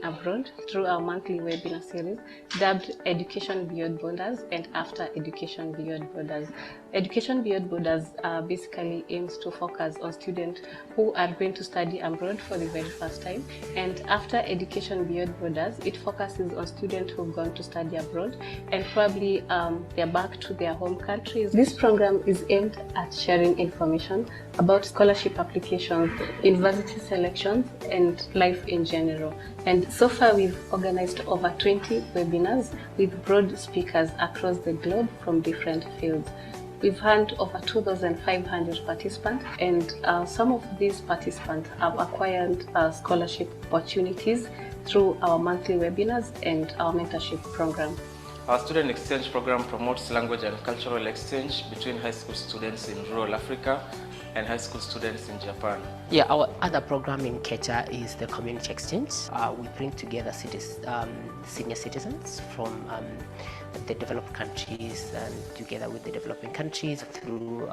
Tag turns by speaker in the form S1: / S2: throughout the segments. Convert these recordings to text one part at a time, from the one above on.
S1: abroad through our monthly webinar series dubbed Education Beyond Borders and After Education Beyond Borders. Education Beyond Borders basically aims to focus on students who are going to study abroad for the very first time, and After Education Beyond Borders, it focuses on students who've gone to study abroad and probably they're back to their home countries. This program is aimed at sharing information about scholarship applications, university selections, and life in general. And so far, we've organized over 20 webinars with broad speakers across the globe from different fields. We've had over 2,500 participants, and some of these participants have acquired scholarship opportunities through our monthly webinars and our mentorship program.
S2: Our student exchange program promotes language and cultural exchange between high school students in rural Africa and high school students in Japan.
S3: Yeah, our other program in Kecha is the community exchange. We bring together senior citizens from the developed countries and together with the developing countries through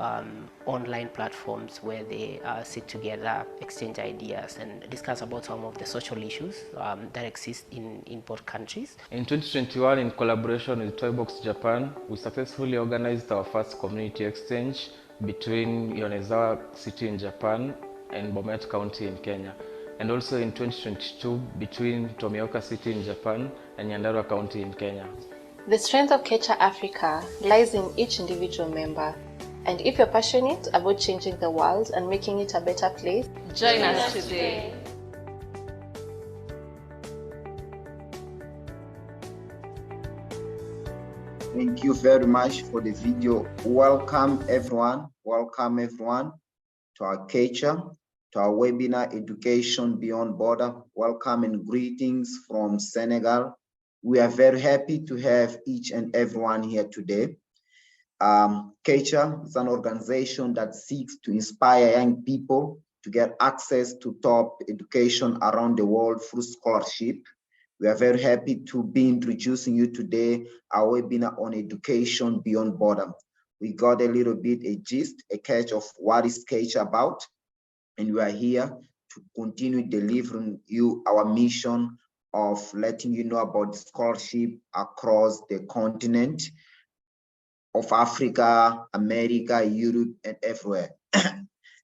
S3: online platforms where they sit together, exchange ideas, and discuss about some of the social issues that exist in both countries.
S2: In 2021, in collaboration with Toybox Japan, we successfully organized our first community exchange between Yonezawa City in Japan and Bomet County in Kenya, and also in 2022 between Tomioka City in Japan and Nyandarua County in Kenya.
S4: The strength of Kecha Africa lies in each individual member, and if you're passionate about changing the world and making it a better place, join us today.
S5: Thank you very much for the video. Welcome everyone to our Kecha, to our webinar Education Beyond Border. Welcome and greetings from Senegal. We are very happy to have each and everyone here today. Kecha is an organization that seeks to inspire young people to get access to top education around the world through scholarship. We are very happy to be introducing you today our webinar on Education Beyond Border. We got a little bit a gist, a catch of what is Kecha about, and we are here to continue delivering you our mission of letting you know about scholarship across the continent of Africa, America, Europe, and everywhere.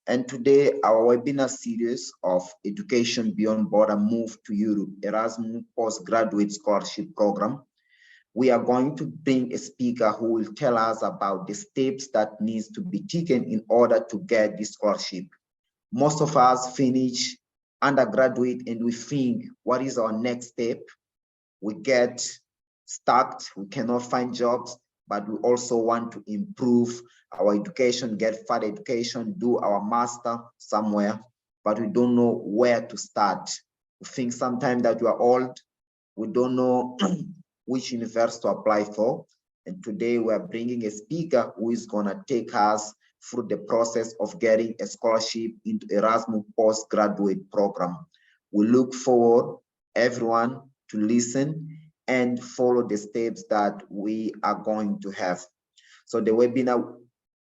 S5: And today, our webinar series of Education Beyond Border Move to Europe, Erasmus Postgraduate Scholarship Program. We are going to bring a speaker who will tell us about the steps that needs to be taken in order to get this scholarship. Most of us finish undergraduate and we think, what is our next step? We get stuck, we cannot find jobs, but we also want to improve our education, get further education, do our master somewhere, but we don't know where to start. We think sometimes that we are old, we don't know which university to apply for. And today we are bringing a speaker who is gonna take us through the process of getting a scholarship into Erasmus postgraduate program. We look forward, everyone, to listen and follow the steps that we are going to have. So the webinar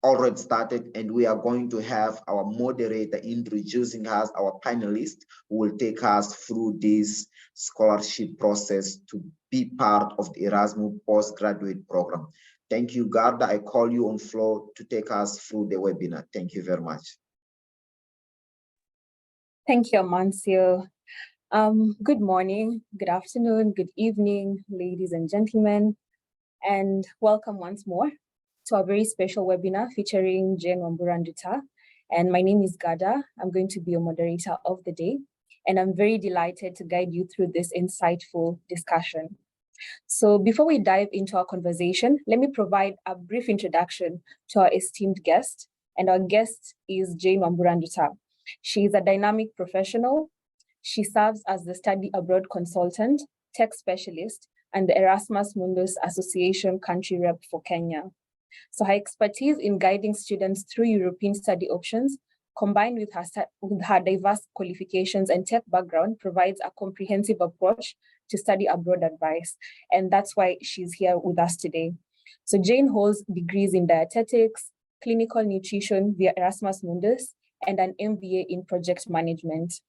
S5: already started and we are going to have our moderator introducing us, our panelist, who will take us through this scholarship process to be part of the Erasmus postgraduate program. Thank you, Garda. I call you on floor to take us through the webinar. Thank you very much.
S6: Thank you, Amancio. Good morning, good afternoon, good evening, ladies and gentlemen, and welcome once more to our very special webinar featuring Jane Wambura Nduta. And my name is Gada. I'm going to be your moderator of the day, and I'm very delighted to guide you through this insightful discussion. So before we dive into our conversation, let me provide a brief introduction to our esteemed guest. And our guest is Jane Wambura Nduta. She is a dynamic professional. She serves as the study abroad consultant, tech specialist, and the Erasmus Mundus Association country rep for Kenya. So her expertise in guiding students through European study options, combined with her diverse qualifications and tech background, provides a comprehensive approach to study abroad advice. And that's why she's here with us today. So Jane holds degrees in dietetics, clinical nutrition via Erasmus Mundus, and an MBA in project management.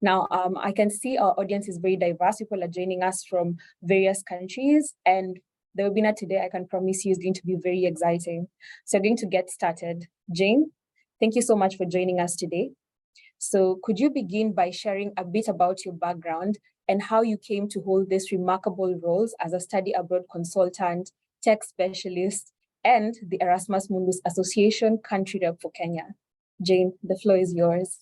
S6: Now, I can see our audience is very diverse. People are joining us from various countries, and the webinar today, I can promise you, is going to be very exciting. So we're going to get started. Jane, thank you so much for joining us today. So could you begin by sharing a bit about your background and how you came to hold these remarkable roles as a study abroad consultant, tech specialist, and the Erasmus Mundus Association country rep for Kenya? Jane, the floor is yours.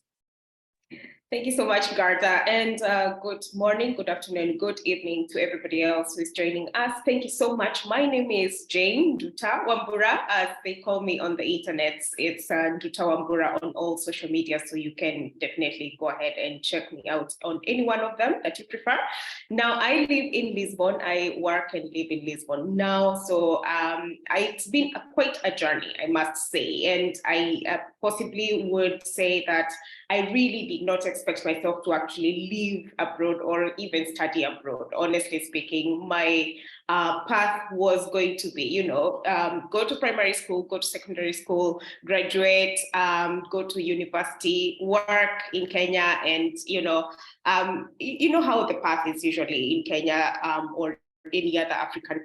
S7: Thank you so much, Garda, and good morning, good afternoon, good evening to everybody else who is joining us. Thank you so much. My name is Jane Nduta Wambura, as they call me on the internet. It's Nduta Wambura on all social media, so you can definitely go ahead and check me out on any one of them that you prefer. Now, I live in Lisbon. I work and live in Lisbon now, so it's been quite a journey, I must say, and I possibly would say that I really did not expect myself to actually live abroad or even study abroad. Honestly speaking, my path was going to be, go to primary school, go to secondary school, graduate, go to university, work in Kenya, and you know how the path is usually in Kenya or any other African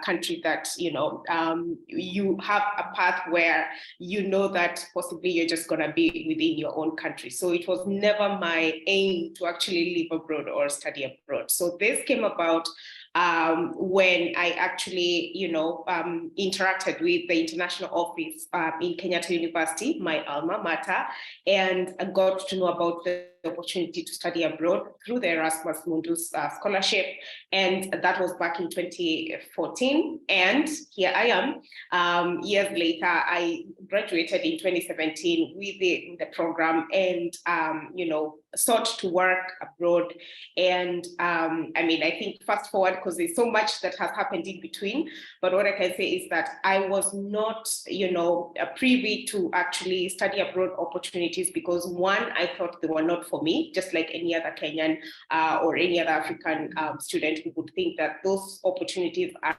S7: country that, you have a path where you know that possibly you're just going to be within your own country. So it was never my aim to actually live abroad or study abroad. So this came about when I actually, interacted with the international office in Kenyatta University, my alma mater, and I got to know about the opportunity to study abroad through the Erasmus Mundus scholarship. And that was back in 2014. And here I am. Years later, I graduated in 2017 with the program and, sought to work abroad. And I think fast forward, because there's so much that has happened in between. But what I can say is that I was not, privy to actually study abroad opportunities because one, I thought they were not for me, just like any other Kenyan or any other African student who would think that those opportunities are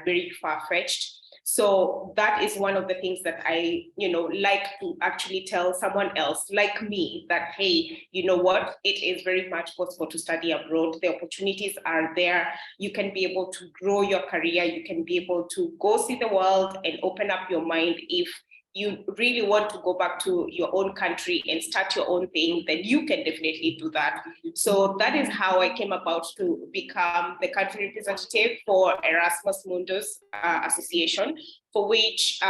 S7: very far-fetched. So that is one of the things that I, like to actually tell someone else like me that, hey, you know what, it is very much possible to study abroad. The opportunities are there. You can be able to grow your career. You can be able to go see the world and open up your mind. If you really want to go back to your own country and start your own thing, then you can definitely do that. So that is how I came about to become the country representative for Erasmus Mundus Association, for which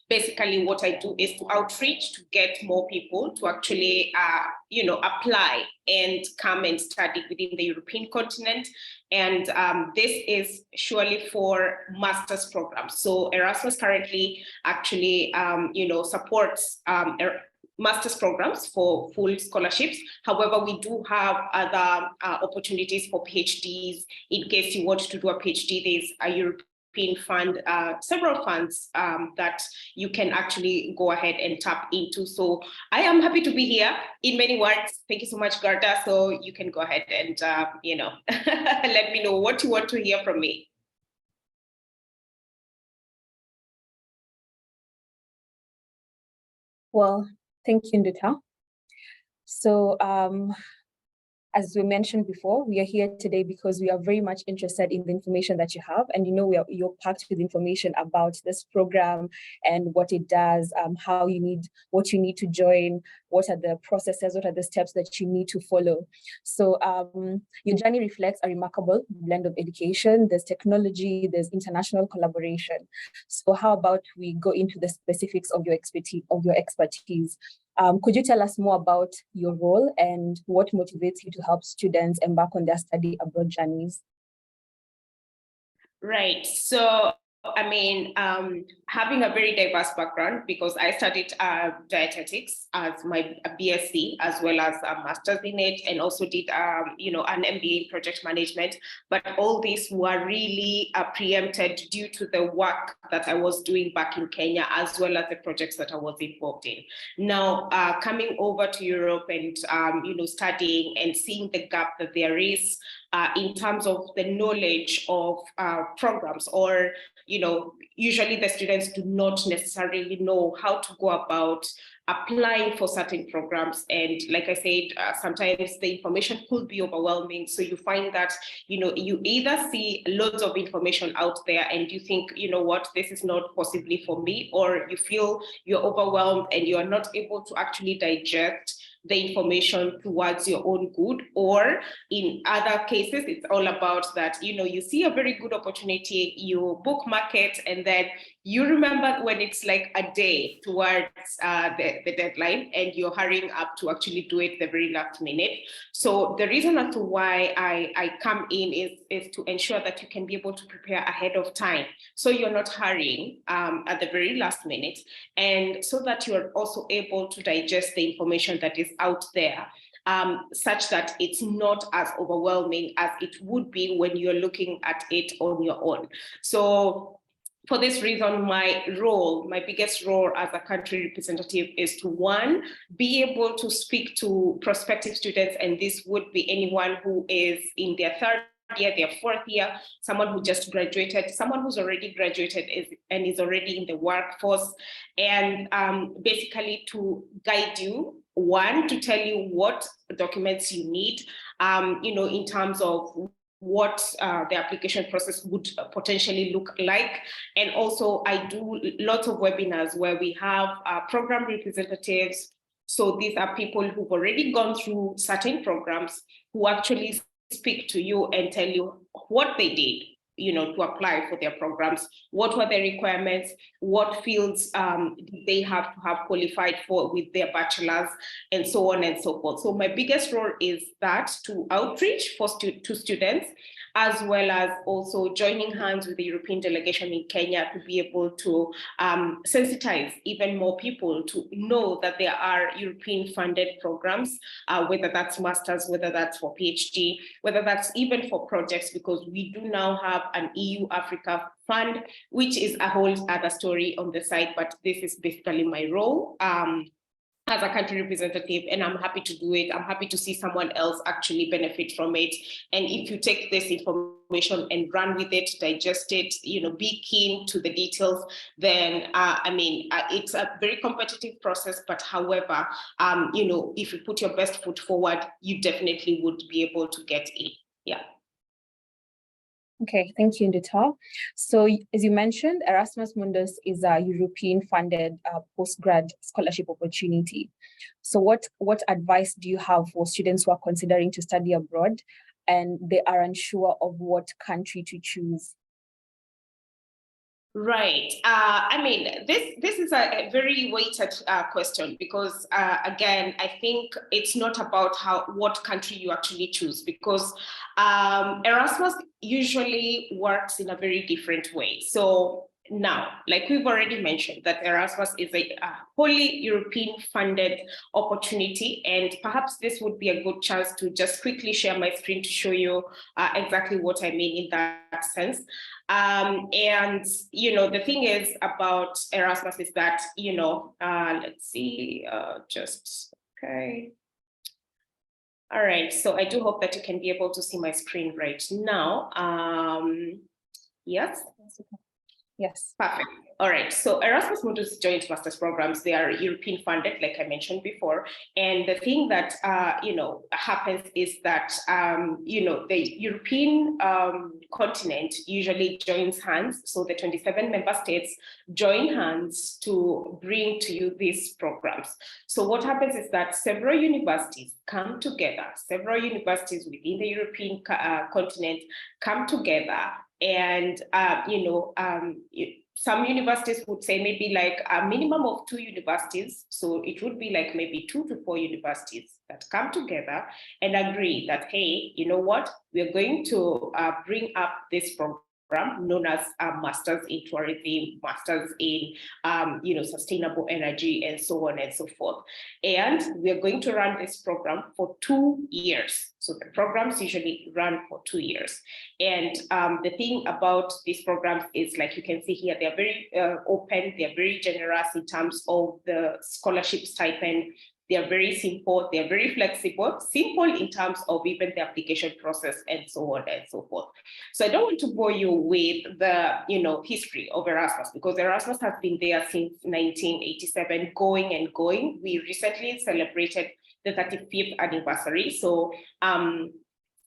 S7: basically what I do is to outreach to get more people to actually, apply and come and study within the European continent. And this is surely for master's programs. So Erasmus currently actually, supports master's programs for full scholarships. However, we do have other opportunities for PhDs. In case you want to do a PhD, there's a European fund, several funds that you can actually go ahead and tap into. So I am happy to be here. In many words, thank you so much, Garda. So you can go ahead and, let me know what you want to hear from me.
S6: Well, thank you, Nduta. So as we mentioned before, we are here today because we are very much interested in the information that you have. And you're packed with information about this program and what it does, what you need to join, what are the processes, what are the steps that you need to follow. So your journey reflects a remarkable blend of education, there's technology, there's international collaboration. So how about we go into the specifics of your expertise? Could you tell us more about your role and what motivates you to help students embark on their study abroad journeys?
S7: Right. So, having a very diverse background, because I studied dietetics as my BSc, as well as a master's in it, and also did, an MBA in project management. But all these were really preempted due to the work that I was doing back in Kenya, as well as the projects that I was involved in. Now, coming over to Europe and, studying and seeing the gap that there is in terms of the knowledge of programs or usually the students do not necessarily know how to go about applying for certain programs. And like I said, sometimes the information could be overwhelming. So you find that, you either see loads of information out there and you think, what, this is not possibly for me, or you feel you're overwhelmed and you are not able to actually digest the information towards your own good. Or in other cases, it's all about that, you see a very good opportunity, you bookmark it, and then you remember when it's like a day towards the deadline and you're hurrying up to actually do it the very last minute. So the reason as to why I come in is to ensure that you can be able to prepare ahead of time. So you're not hurrying at the very last minute, and so that you're also able to digest the information that is out there, such that it's not as overwhelming as it would be when you're looking at it on your own. So for this reason, my biggest role as a country representative is to, one, be able to speak to prospective students, and this would be anyone who is in their third year, their fourth year, someone who just graduated, someone who's already graduated and is already in the workforce, and basically to guide you, one, to tell you what documents you need, in terms of what the application process would potentially look like. And also I do lots of webinars where we have program representatives. So these are people who've already gone through certain programs, who actually speak to you and tell you what they did, to apply for their programs, what were the requirements, what fields did they have to have qualified for with their bachelors, and so on and so forth. So my biggest role is that, to outreach to students, as well as also joining hands with the European delegation in Kenya to be able to sensitize even more people to know that there are European funded programs, whether that's masters, whether that's for PhD, whether that's even for projects, because we do now have an EU Africa fund, which is a whole other story on the side, but this is basically my role as a country representative, and I'm happy to do it. I'm happy to see someone else actually benefit from it. And if you take this information and run with it, digest it, be keen to the details, then it's a very competitive process. But however, if you put your best foot forward, you definitely would be able to get in. Yeah.
S6: Okay, thank you, Nduta. So as you mentioned, Erasmus Mundus is a European-funded postgrad scholarship opportunity. So what advice do you have for students who are considering to study abroad and they are unsure of what country to choose?
S7: Right. This is a very weighted question, because again, I think it's not about what country you actually choose, because Erasmus usually works in a very different way. So now, like we've already mentioned, that Erasmus is a wholly European-funded opportunity, and perhaps this would be a good chance to just quickly share my screen to show you exactly what I mean in that sense. And the thing is about Erasmus is that, let's see, okay. All right, so I do hope that you can be able to see my screen right now. Yes?
S6: Yes.
S7: Perfect. All right. So Erasmus Mundus joint master's programs, they are European funded, like I mentioned before. And the thing that, happens is that, the European continent usually joins hands. So the 27 member states join hands to bring to you these programs. So what happens is that several universities come together, several universities within the European continent come together. And, some universities would say maybe like a minimum of 2 universities. So it would be like maybe 2 to 4 universities that come together and agree that, hey, you know what, we're going to bring up this program known as Masters in Tourism, Masters in sustainable energy, and so on and so forth. And we're going to run this program for 2 years. So the programs usually run for 2 years. And the thing about these programs is, like you can see here, they're very open, they're very generous in terms of the scholarship stipend. They are very simple, they are very flexible, simple in terms of even the application process and so on and so forth. So I don't want to bore you with the history of Erasmus, because Erasmus has been there since 1987, going and going. We recently celebrated the 35th anniversary. So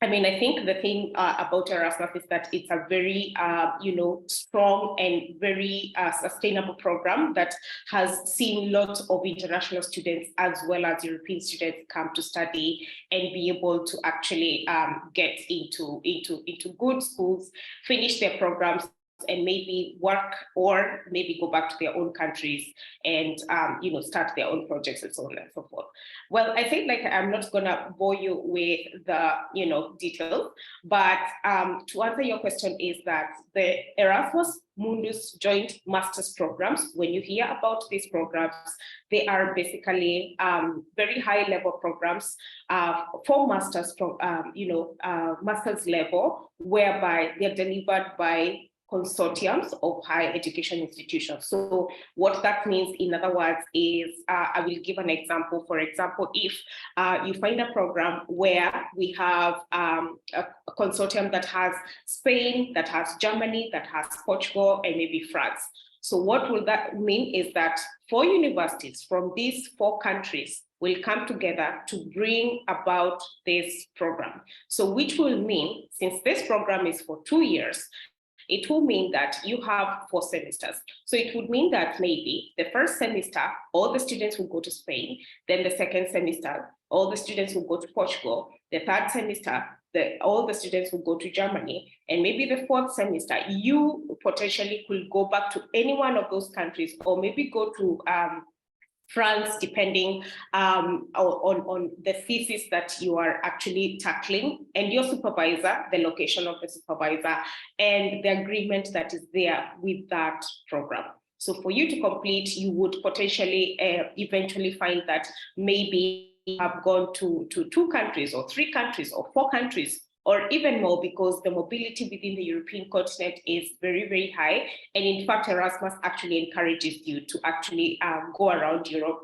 S7: I mean, I think the thing about Erasmus is that it's a very, strong and very sustainable program that has seen lots of international students as well as European students come to study and be able to actually get into good schools, finish their programs, and maybe work or maybe go back to their own countries and start their own projects and so on and so forth. Well, I think I'm not gonna bore you with the details, but to answer your question is that the Erasmus Mundus joint master's programs, when you hear about these programs, they are basically very high level programs for masters from master's level, whereby they're delivered by consortiums of higher education institutions. So what that means, in other words, is I will give an example. For example, if you find a program where we have a consortium that has Spain, that has Germany, that has Portugal, and maybe France. So what will that mean is that 4 universities from these 4 countries will come together to bring about this program. So which will mean, since this program is for 2 years, it will mean that you have 4 semesters. So it would mean that maybe the first semester, all the students will go to Spain. Then the second semester, all the students will go to Portugal. The third semester, all the students will go to Germany. And maybe the 4th semester, you potentially could go back to any one of those countries, or maybe go to France, depending on the thesis that you are actually tackling, and your supervisor, the location of the supervisor, and the agreement that is there with that program. So for you to complete, you would potentially eventually find that maybe you have gone to 2 countries or 3 countries or 4 countries, or even more, because the mobility within the European continent is very, very high. And in fact, Erasmus actually encourages you to actually go around Europe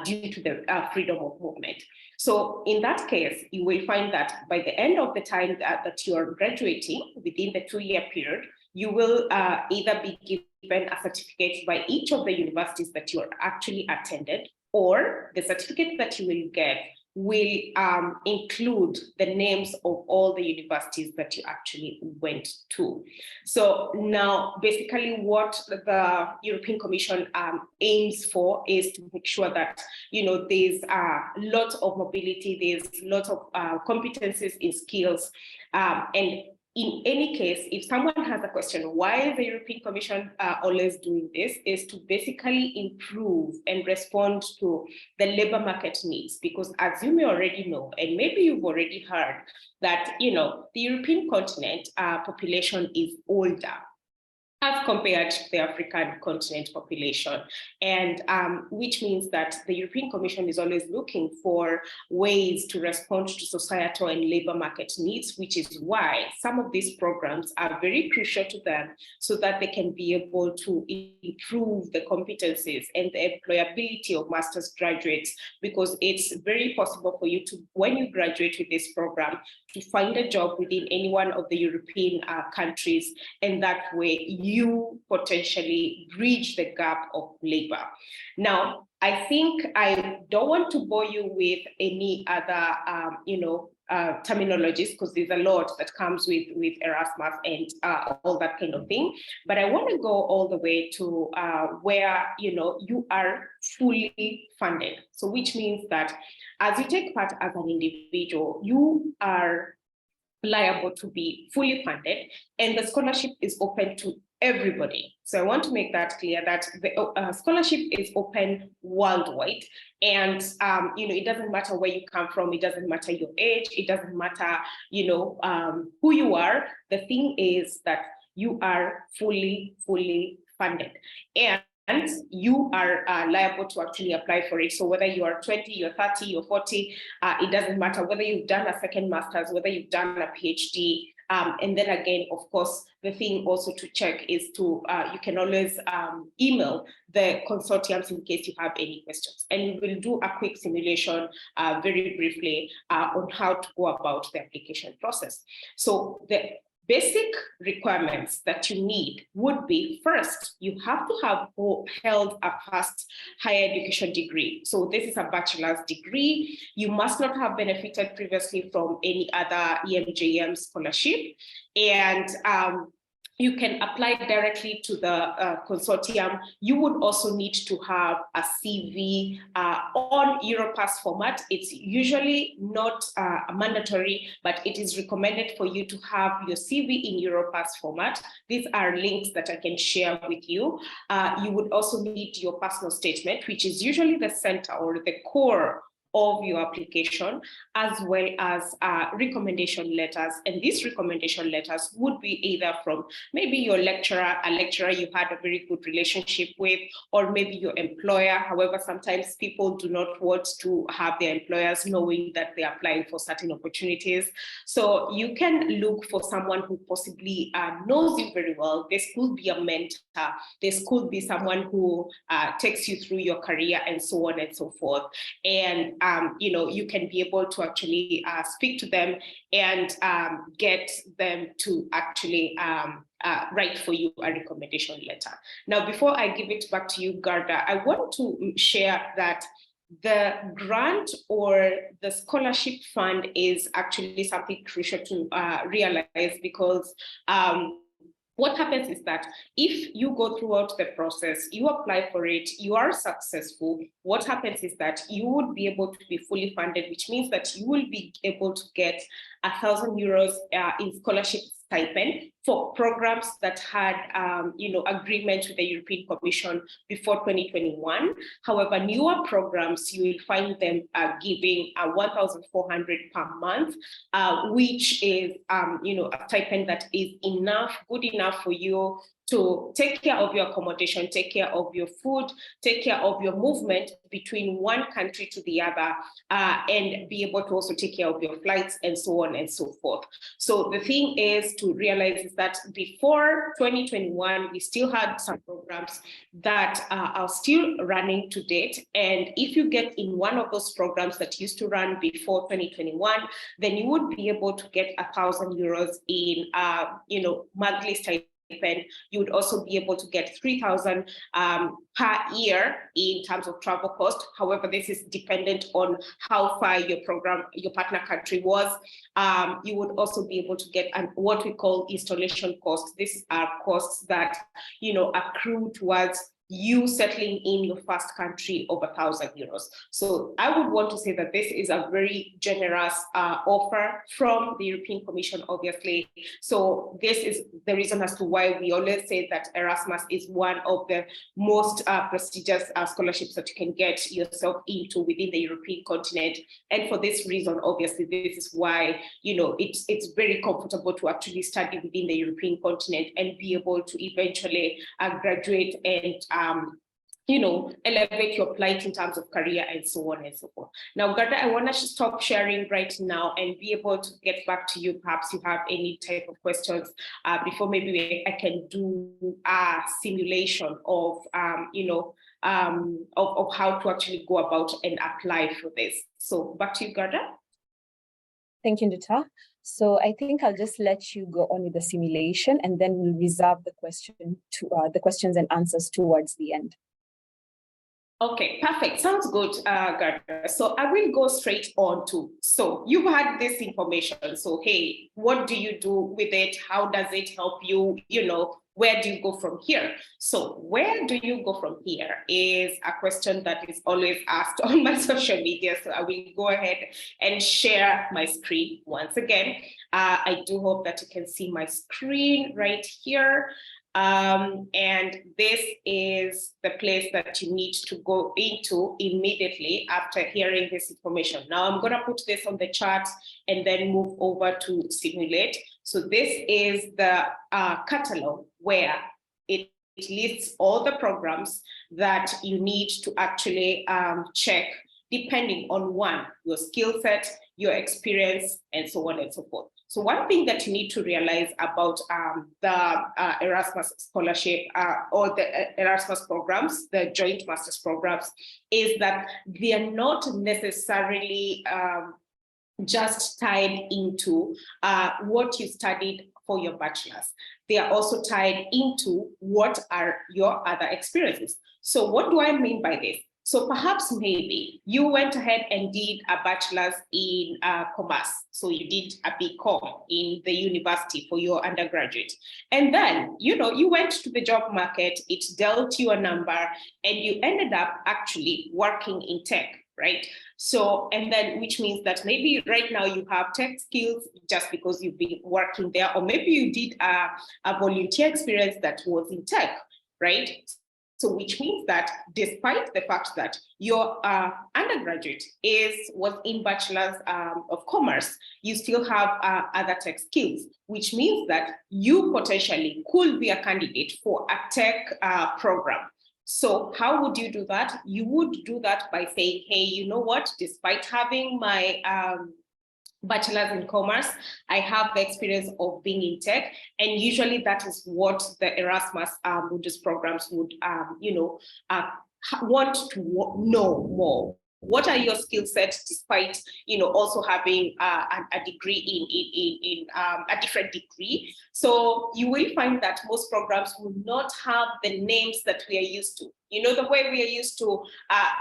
S7: due to the freedom of movement. So in that case, you will find that by the end of the time that you are graduating, within the 2-year period, you will either be given a certificate by each of the universities that you are actually attended, or the certificate that you will get will include the names of all the universities that you actually went to. So now, basically what the European Commission aims for is to make sure that, there's lots of mobility, there's lots of competencies in skills, and in any case, if someone has a question, why is the European Commission always doing this, is to basically improve and respond to the labor market needs. Because as you may already know, and maybe you've already heard, that the European continent population is older as compared to the African continent population. And which means that the European Commission is always looking for ways to respond to societal and labor market needs, which is why some of these programs are very crucial to them, so that they can be able to improve the competencies and the employability of master's graduates, because it's very possible for you to, when you graduate with this program, to find a job within any one of the European countries, and that way you potentially bridge the gap of labor. Now, I think I don't want to bore you with any other, terminologies, because there's a lot that comes with Erasmus and all that kind of thing. But I want to go all the way to where you are fully funded. So which means that as you take part as an individual, you are liable to be fully funded, and the scholarship is open to everybody. So I want to make that clear, that the scholarship is open worldwide, and it doesn't matter where you come from, it doesn't matter your age, it doesn't matter who you are. The thing is that you are fully funded, and you are liable to actually apply for it. So whether you are 20, you're 30, you're 40, it doesn't matter whether you've done a second master's, whether you've done a PhD, And then again, of course, the thing also to check is to, you can always email the consortiums in case you have any questions. And we will do a quick simulation very briefly on how to go about the application process. So the basic requirements that you need would be, first, you have to have held a past higher education degree. So this is a bachelor's degree. You must not have benefited previously from any other EMJM scholarship. And you can apply directly to the consortium. You would also need to have a CV on Europass format. It's usually not mandatory, but it is recommended for you to have your CV in Europass format. These are links that I can share with you. You would also need your personal statement, which is usually the center or the core of your application, as well as recommendation letters. And these recommendation letters would be either from maybe your lecturer, a lecturer you had a very good relationship with, or maybe your employer. However, sometimes people do not want to have their employers knowing that they're applying for certain opportunities. So you can look for someone who possibly knows you very well. This could be a mentor. This could be someone who takes you through your career and so on and so forth. And you can be able to actually speak to them and get them to actually write for you a recommendation letter. Now, before I give it back to you, Garda, I want to share that the grant or the scholarship fund is actually something crucial to realize, because what happens is that if you go throughout the process, you apply for it, you are successful, what happens is that you would be able to be fully funded, which means that you will be able to get €1,000 in scholarship stipend for programs that had agreement with the European Commission before 2021. However, newer programs, you will find them giving 1,400 per month, which is a stipend that is good enough for you to take care of your accommodation, take care of your food, take care of your movement between one country to the other, and be able to also take care of your flights and so on and so forth. So the thing is to realize is that before 2021, we still had some programs that are still running to date. And if you get in one of those programs that used to run before 2021, then you would be able to get €1,000 in monthly stipend. You would also be able to get 3,000 per year in terms of travel cost. However, this is dependent on how far your partner country was. You would also be able to get what we call installation costs. These are costs that accrue towards you settling in your first country of €1,000. So I would want to say that this is a very generous offer from the European Commission, obviously. So this is the reason as to why we always say that Erasmus is one of the most prestigious scholarships that you can get yourself into within the European continent. And for this reason, obviously, this is why it's very comfortable to actually study within the European continent and be able to eventually graduate and elevate your plight in terms of career and so on and so forth. Now, Garda, I want to stop sharing right now and be able to get back to you. Perhaps you have any type of questions before maybe I can do a simulation of, of how to actually go about and apply for this. So back to you, Garda.
S6: Thank you, Nduta. So I think I'll just let you go on with the simulation, and then we'll reserve the questions and answers towards the end.
S7: Okay, perfect. Sounds good, Garda. So I will go straight on to, so you've had this information. So, hey, what do you do with it? How does it help you? Where do you go from here? So where do you go from here is a question that is always asked on my social media. So I will go ahead and share my screen once again. I do hope that you can see my screen right here. And this is the place that you need to go into immediately after hearing this information. Now I'm gonna put this on the chart and then move over to simulate. So this is the catalog where it lists all the programs that you need to actually check depending on your skill set, your experience, and so on and so forth. So one thing that you need to realize about the Erasmus scholarship or the Erasmus programs, the joint master's programs, is that they are not necessarily just tied into what you studied for your bachelor's. They are also tied into what are your other experiences. So what do I mean by this? So perhaps maybe you went ahead and did a bachelor's in commerce. So you did a BCom in the university for your undergraduate. And then, you went to the job market, it dealt you a number, and you ended up actually working in tech, right? So, and then which means that maybe right now you have tech skills just because you've been working there, or maybe you did a volunteer experience that was in tech, right? So which means that despite the fact that your undergraduate was in Bachelor's of Commerce, you still have other tech skills, which means that you potentially could be a candidate for a tech program. So how would you do that? You would do that by saying, hey, you know what, despite having my bachelor's in commerce, I have the experience of being in tech, and usually that is what the Erasmus Mundus programs would, want to know more. What are your skill sets, despite also having a degree in a different degree? So you will find that most programs will not have the names that we are used to. The way we are used to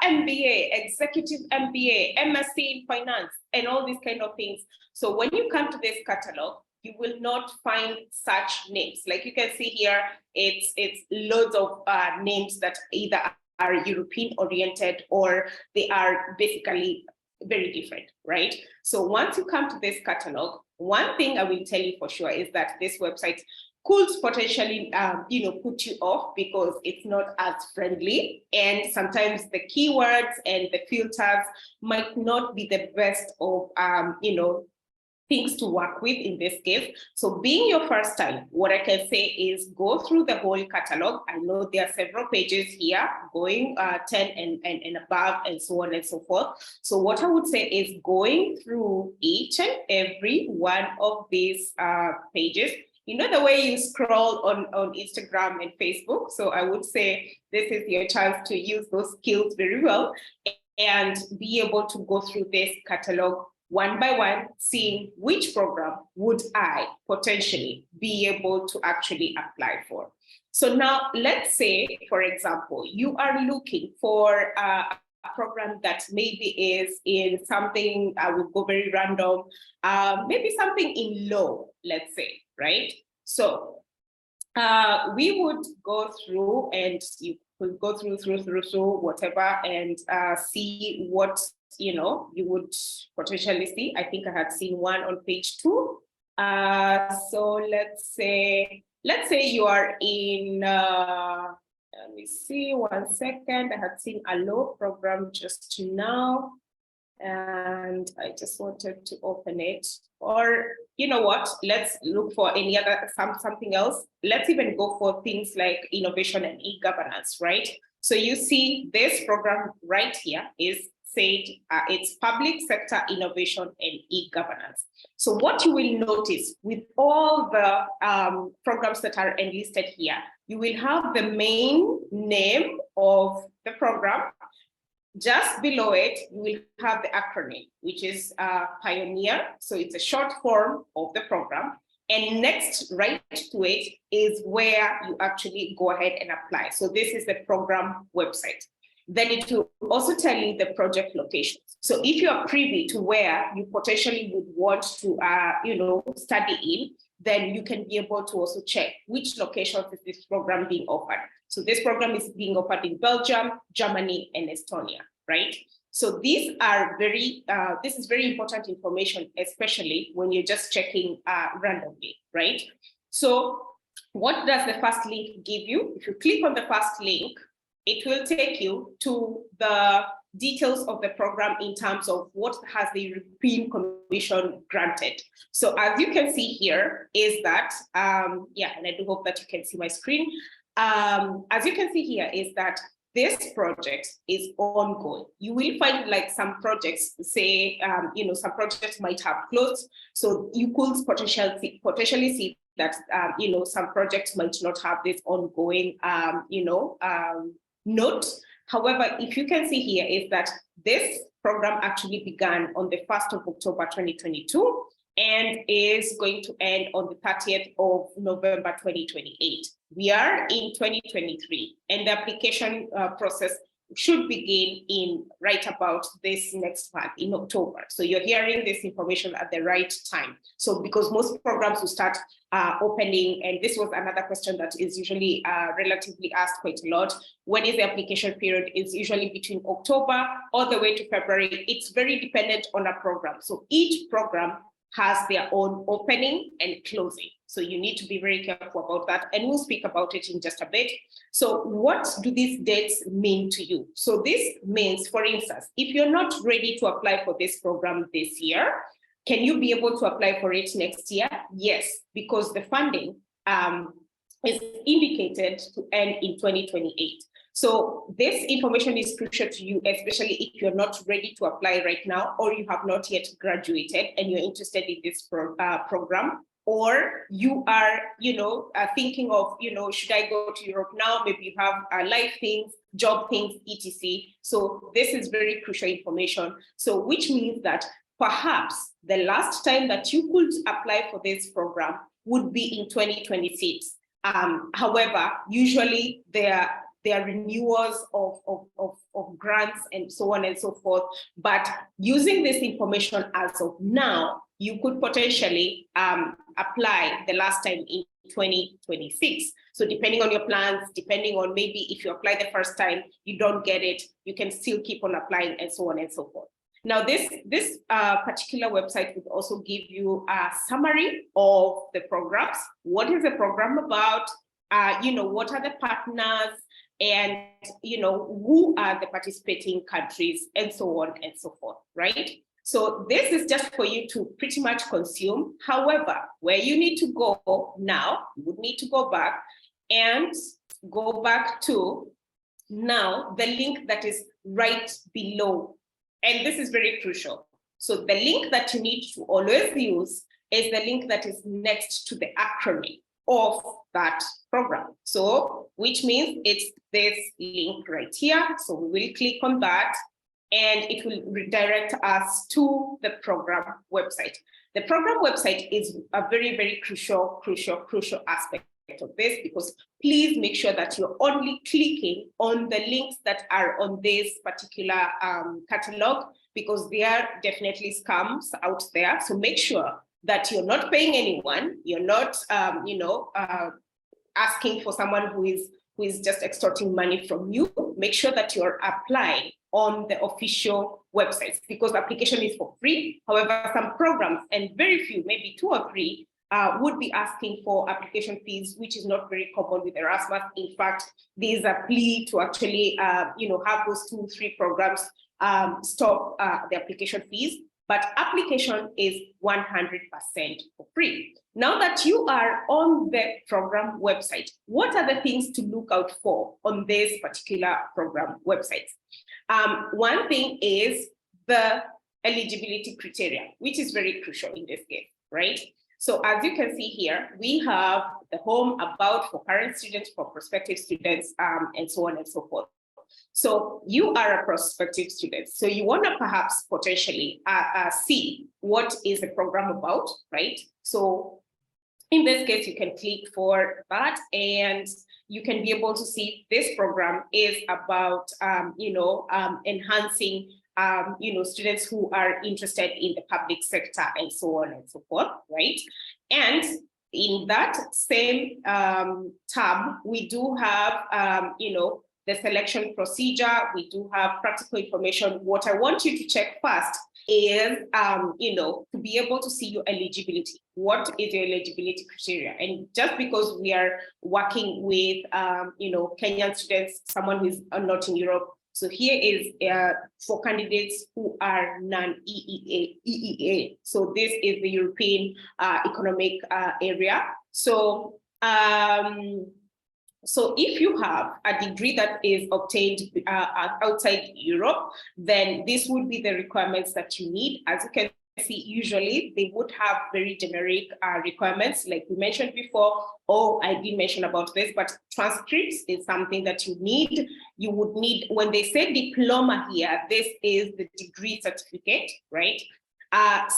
S7: MBA, executive MBA, MSc in finance, and all these kind of things. So when you come to this catalog, you will not find such names. Like you can see here, it's loads of names that either are European oriented or they are basically very different, right? So once you come to this catalog, one thing I will tell you for sure is that this website could potentially, put you off because it's not as friendly, and sometimes the keywords and the filters might not be the best of, things to work with in this case. So being your first time, what I can say is go through the whole catalog. I know there are several pages here going 10 and above and so on and so forth. So what I would say is going through each and every one of these pages, the way you scroll on Instagram and Facebook. So I would say this is your chance to use those skills very well and be able to go through this catalog one by one, seeing which program would I potentially be able to actually apply for. So now let's say, for example, you are looking for a program that maybe is in something, I will go very random, maybe something in law, let's say, right? So we would go through, and you could go through whatever and see what you would potentially see. I think I had seen one on page 2. So let's say you are in, let me see, 1 second. I had seen a law program just now, and I just wanted to open it. Or you know what? Let's look for any other something else. Let's even go for things like innovation and e-governance, right? So you see this program right here is said it's public sector innovation and e-governance. So what you will notice with all the programs that are enlisted here, you will have the main name of the program. Just below it, you will have the acronym, which is Pioneer. So it's a short form of the program. And next, right to it is where you actually go ahead and apply. So this is the program website. Then it will also tell you the project locations. So if you are privy to where you potentially would want to, study in, then you can be able to also check which locations is this program being offered. So this program is being offered in Belgium, Germany, and Estonia, right? So these are this is very important information, especially when you're just checking randomly, right? So what does the first link give you? If you click on the first link, it will take you to the details of the program in terms of what has the European Commission granted. So as you can see here is that, and I do hope that you can see my screen. As you can see here is that this project is ongoing. You will find like some projects, say, some projects might have closed. So you could potentially see that, some projects might not have this ongoing, note. However, if you can see here is that this program actually began on the 1st of October 2022 and is going to end on the 30th of November 2028. We are in 2023 and the application process should begin in right about this next month in October. So you're hearing this information at the right time. So because most programs will start opening, and this was another question that is usually relatively asked quite a lot. When is the application period? It's usually between October all the way to February. It's very dependent on a program. So each program has their own opening and closing. So you need to be very careful about that. And we'll speak about it in just a bit. So what do these dates mean to you? So this means, for instance, if you're not ready to apply for this program this year, can you be able to apply for it next year? Yes, because the funding is indicated to end in 2028. So this information is crucial to you, especially if you're not ready to apply right now, or you have not yet graduated and you're interested in this program, or you are, thinking of, should I go to Europe now? Maybe you have life things, job things, etc. So this is very crucial information. So which means that perhaps the last time that you could apply for this program would be in 2026. However, usually there are renewals of grants and so on and so forth. But using this information as of now, you could potentially apply the last time in 2026. So depending on your plans, depending on maybe if you apply the first time, you don't get it, you can still keep on applying and so on and so forth. Now, this particular website will also give you a summary of the programs. What is the program about? What are the partners? And who are the participating countries and so on and so forth, right? So this is just for you to pretty much consume. However, where you need to go now, you would need to go back to now the link that is right below. And this is very crucial. So the link that you need to always use is the link that is next to the acronym of that program. So, which means it's this link right here. So we will click on that and it will redirect us to the program website. The program website is a very, very crucial aspect of this, because please make sure that you're only clicking on the links that are on this particular catalog, because there are definitely scams out there. So make sure that you're not paying anyone, you're not, asking for someone who is just extorting money from you. Make sure that you're applying on the official websites, because application is for free. However, some programs, and very few, maybe 2 or 3, would be asking for application fees, which is not very common with Erasmus. In fact, there is a plea to actually, have those 2 or 3 programs stop the application fees. But application is 100% for free. Now that you are on the program website, what are the things to look out for on this particular program website? One thing is the eligibility criteria, which is very crucial in this case, right? So as you can see here, we have the home, about, for current students, for prospective students, and so on and so forth. So you are a prospective student, so you want to perhaps potentially see what is the program about, right? So in this case, you can click for that and you can be able to see this program is about, enhancing, students who are interested in the public sector and so on and so forth, right? And in that same tab, we do have, the selection procedure, we do have practical information. What I want you to check first is, to be able to see your eligibility. What is your eligibility criteria? And just because we are working with, Kenyan students, someone who is not in Europe, so here is for candidates who are non-EEA. So this is the European Economic Area. So, So if you have a degree that is obtained outside Europe, then this would be the requirements that you need. As you can see, usually they would have very generic requirements, like we mentioned before. Oh, I did mention about this, but transcripts is something that you need. You would need, when they say diploma here, this is the degree certificate, right?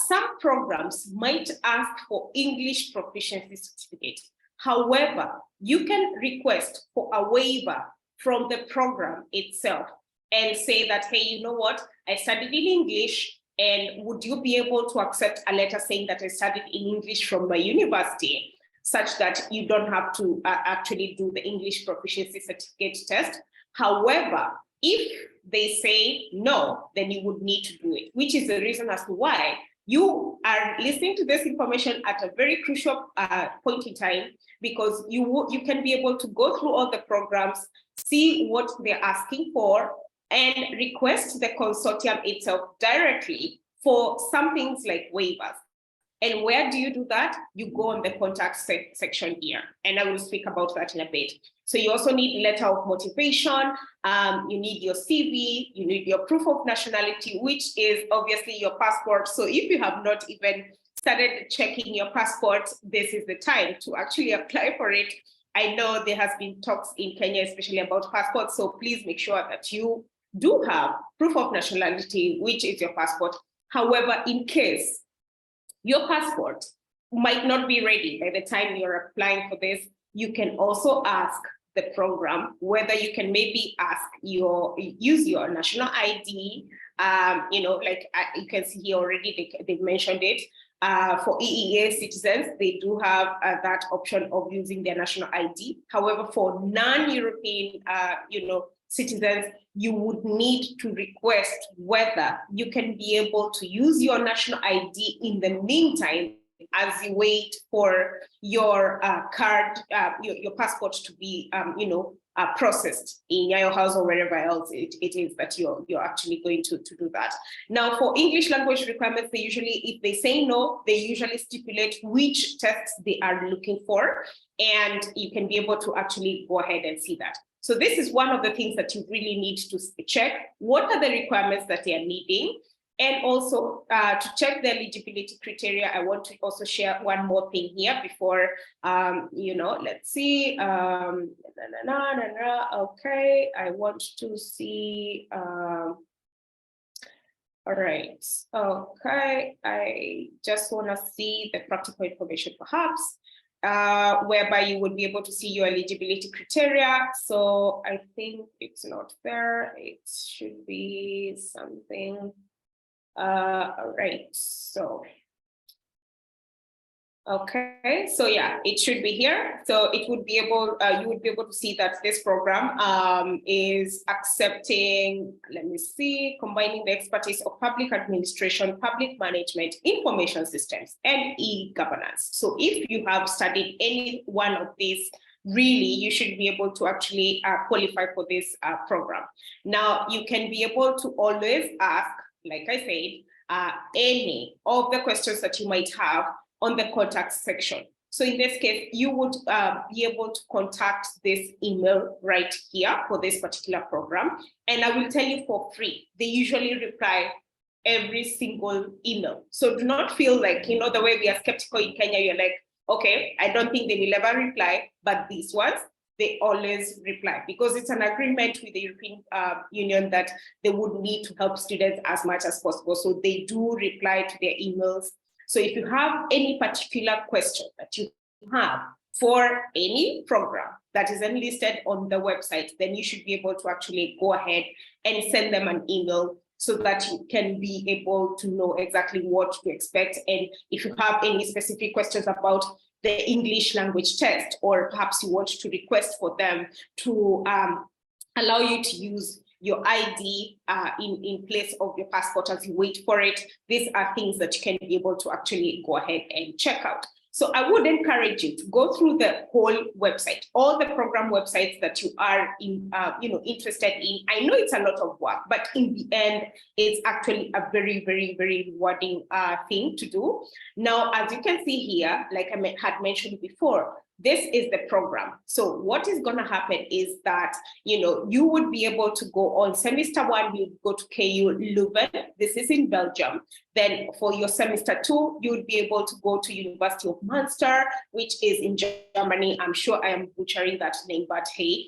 S7: Some programs might ask for English proficiency certificate. However, you can request for a waiver from the program itself and say that, hey, you know what, I studied in English, and would you be able to accept a letter saying that I studied in English from my university, such that you don't have to actually do the English proficiency certificate test. However, if they say no, then you would need to do it, which is the reason as to why you are listening to this information at a very crucial point in time, because you can be able to go through all the programs, see what they're asking for, and request the consortium itself directly for some things like waivers. And where do you do that? You go on the contact section here, and I will speak about that in a bit. So you also need letter of motivation, you need your CV, you need your proof of nationality, which is obviously your passport. So if you have not even started checking your passport, this is the time to actually apply for it. I know there has been talks in Kenya, especially about passports, so please make sure that you do have proof of nationality, which is your passport. However, in case your passport might not be ready by the time you're applying for this, you can also ask the program whether you can maybe use your national ID. Like you can see here already, they mentioned it. For EEA citizens, they do have that option of using their national ID. However, for non-European, citizens, you would need to request whether you can be able to use your national ID in the meantime as you wait for your card, your passport to be, processed in your house or wherever else it is that you're actually going to do that. Now, for English language requirements, they usually, if they say no, they usually stipulate which tests they are looking for, and you can be able to actually go ahead and see that. So this is one of the things that you really need to check. What are the requirements that they are needing? And also to check the eligibility criteria, I want to also share one more thing here before, let's see. Okay, I want to see. All right, okay, I just want to see the practical information perhaps, whereby you would be able to see your eligibility criteria. So I think it's not there. It should be something. All right, so, okay, so yeah, it should be here. So it would be able, you would be able to see that this program is accepting, let me see, combining the expertise of public administration, public management, information systems, and e-governance. So if you have studied any one of these, really, you should be able to actually qualify for this program. Now, you can be able to always ask, like I said, any of the questions that you might have on the contact section. So in this case, you would be able to contact this email right here for this particular program. And I will tell you for free, they usually reply every single email. So do not feel like, the way we are skeptical in Kenya, you're like, okay, I don't think they will ever reply, but these ones, they always reply, because it's an agreement with the European Union that they would need to help students as much as possible. So they do reply to their emails. So if you have any particular question that you have for any program that is enlisted on the website, then you should be able to actually go ahead and send them an email so that you can be able to know exactly what to expect. And if you have any specific questions about the English language test, or perhaps you want to request for them to allow you to use your ID in place of your passport as you wait for it, these are things that you can be able to actually go ahead and check out. So I would encourage you to go through the whole website, all the program websites that you are interested in. I know it's a lot of work, but in the end, it's actually a very, very, very rewarding thing to do. Now, as you can see here, like I had mentioned before, This is the program. So what is going to happen is that, you would be able to go on semester 1, you go to KU Leuven. This is in Belgium. Then for your semester 2, you would be able to go to University of Munster, which is in Germany. I'm sure I am butchering that name, but hey.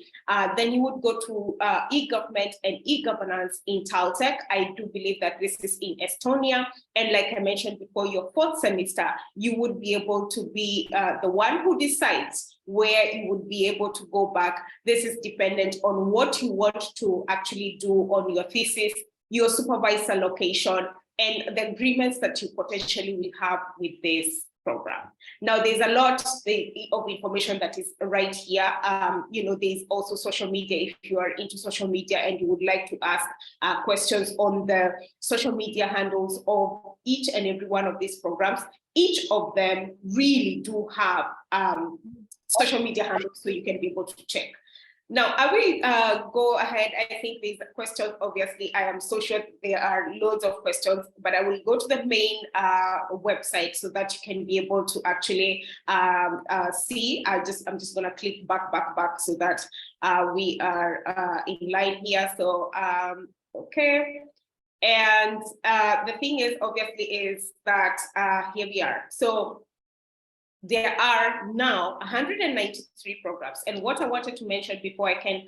S7: Then you would go to e-government and e-governance in Taltech. I do believe that this is in Estonia. And like I mentioned before, your 4th semester, you would be able to be the one who decides where you would be able to go back. This is dependent on what you want to actually do on your thesis, your supervisor location, and the agreements that you potentially will have with this program. Now, there's a lot of information that is right here. There's also social media. If you are into social media and you would like to ask questions on the social media handles of each and every one of these programs, each of them really do have social media handles, so you can be able to check. Now, I will go ahead. I think there's a question. Obviously, I am so sure there are loads of questions, but I will go to the main website so that you can be able to actually see. I'm just going to click back so that we are in line here. So, okay. And the thing is, obviously, is that here we are. So there are now 193 programs. And what I wanted to mention before I can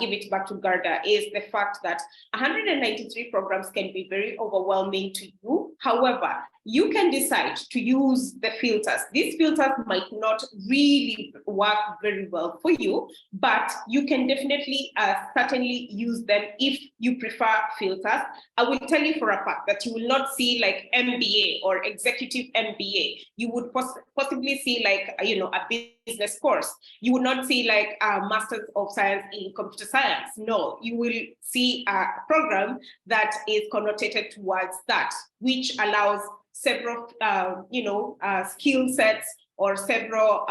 S7: give it back to Garda is the fact that 193 programs can be very overwhelming to you. However, you can decide to use the filters. These filters might not really work very well for you, but you can definitely certainly use them if you prefer filters. I will tell you for a fact that you will not see like MBA or executive MBA. You would possibly see like, a business course. You would not see like a Master's of Science in Computer Science. No, you will see a program that is connotated towards that, which allows several, skill sets or several,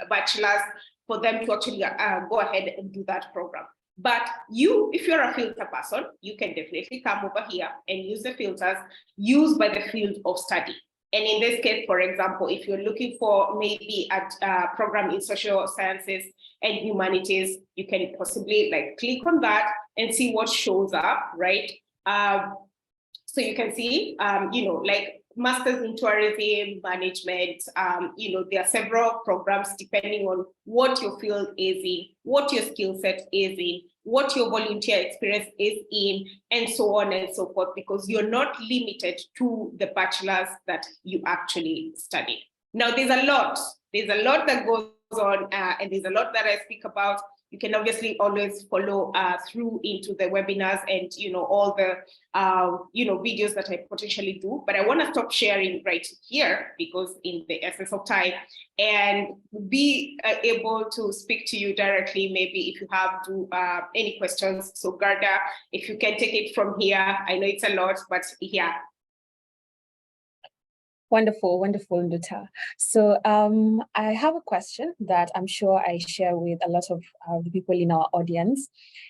S7: bachelors for them to actually go ahead and do that program. But if you're a filter person, you can definitely come over here and use the filters used by the field of study. And in this case, for example, if you're looking for maybe a program in social sciences and humanities, you can possibly like click on that and see what shows up, right? So you can see, like Masters in Tourism Management, there are several programs depending on what your field is in, what your skill set is in, what your volunteer experience is in, and so on and so forth, because you're not limited to the bachelor's that you actually studied. Now, there's a lot that goes on, and there's a lot that I speak about. You can obviously always follow through into the webinars and all the videos that I potentially do. But I want to stop sharing right here because in the essence of time, and be able to speak to you directly. Maybe if you have any questions. So Garda, if you can take it from here. I know it's a lot, but yeah.
S6: Wonderful, wonderful, Nduta. So I have a question that I'm sure I share with a lot of the people in our audience.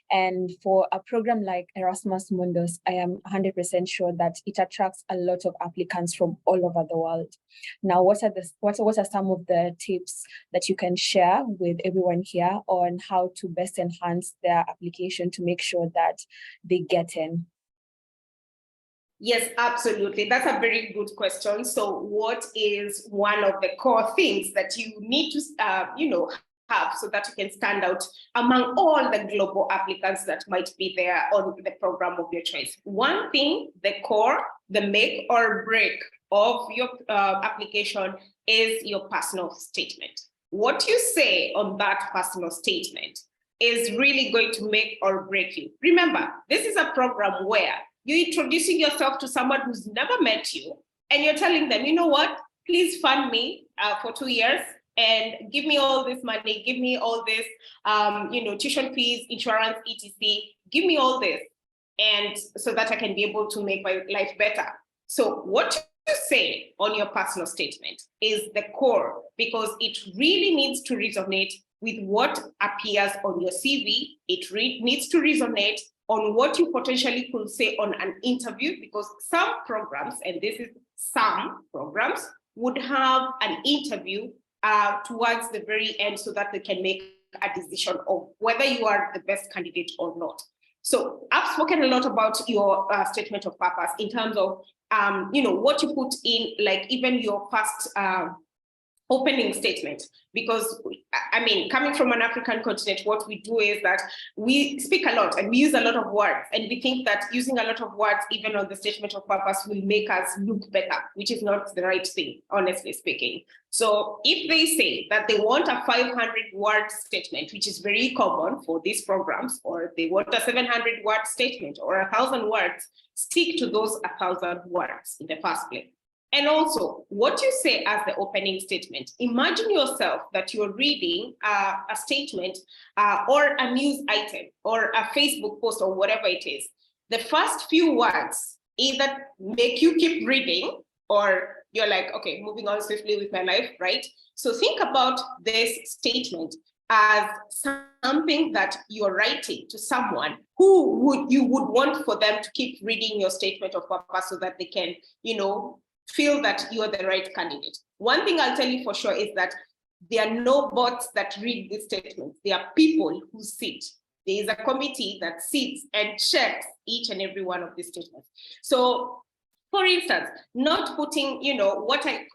S6: And for a program like Erasmus Mundus, I am 100% sure that it attracts a lot of applicants from all over the world. Now, what are some of the tips that you can share with everyone here on how to best enhance their application to make sure that they get in?
S7: Yes, absolutely. That's a very good question. So what is one of the core things that you need to, have so that you can stand out among all the global applicants that might be there on the program of your choice? One thing, the core, the make or break of your application is your personal statement. What you say on that personal statement is really going to make or break you. Remember, this is a program where you're introducing yourself to someone who's never met you, and you're telling them, you know what, please fund me for 2 years and give me all this money, give me all this, tuition fees, insurance, etc. Give me all this, and so that I can be able to make my life better. So what you say on your personal statement is the core, because it really needs to resonate with what appears on your CV. It needs to resonate on what you potentially could say on an interview, because some programs, and this is some programs, would have an interview towards the very end so that they can make a decision of whether you are the best candidate or not. So I've spoken a lot about your statement of purpose in terms of, what you put in, like even your first opening statement, because I mean, coming from an African continent, what we do is that we speak a lot and we use a lot of words, and we think that using a lot of words, even on the statement of purpose, will make us look better, which is not the right thing, honestly speaking. So if they say that they want a 500-word statement, which is very common for these programs, or they want a 700-word statement or 1,000 words, stick to those 1,000 words in the first place. And also, what you say as the opening statement, imagine yourself that you're reading a statement or a news item or a Facebook post or whatever it is. The first few words either make you keep reading, or you're like, okay, moving on swiftly with my life, right? So think about this statement as something that you're writing to someone who you would want for them to keep reading your statement of purpose so that they can, feel that you are the right candidate. One thing I'll tell you for sure is that there are no bots that read these statements. There are people who sit. There is a committee that sits and checks each and every one of these statements. So, for instance, not putting, what I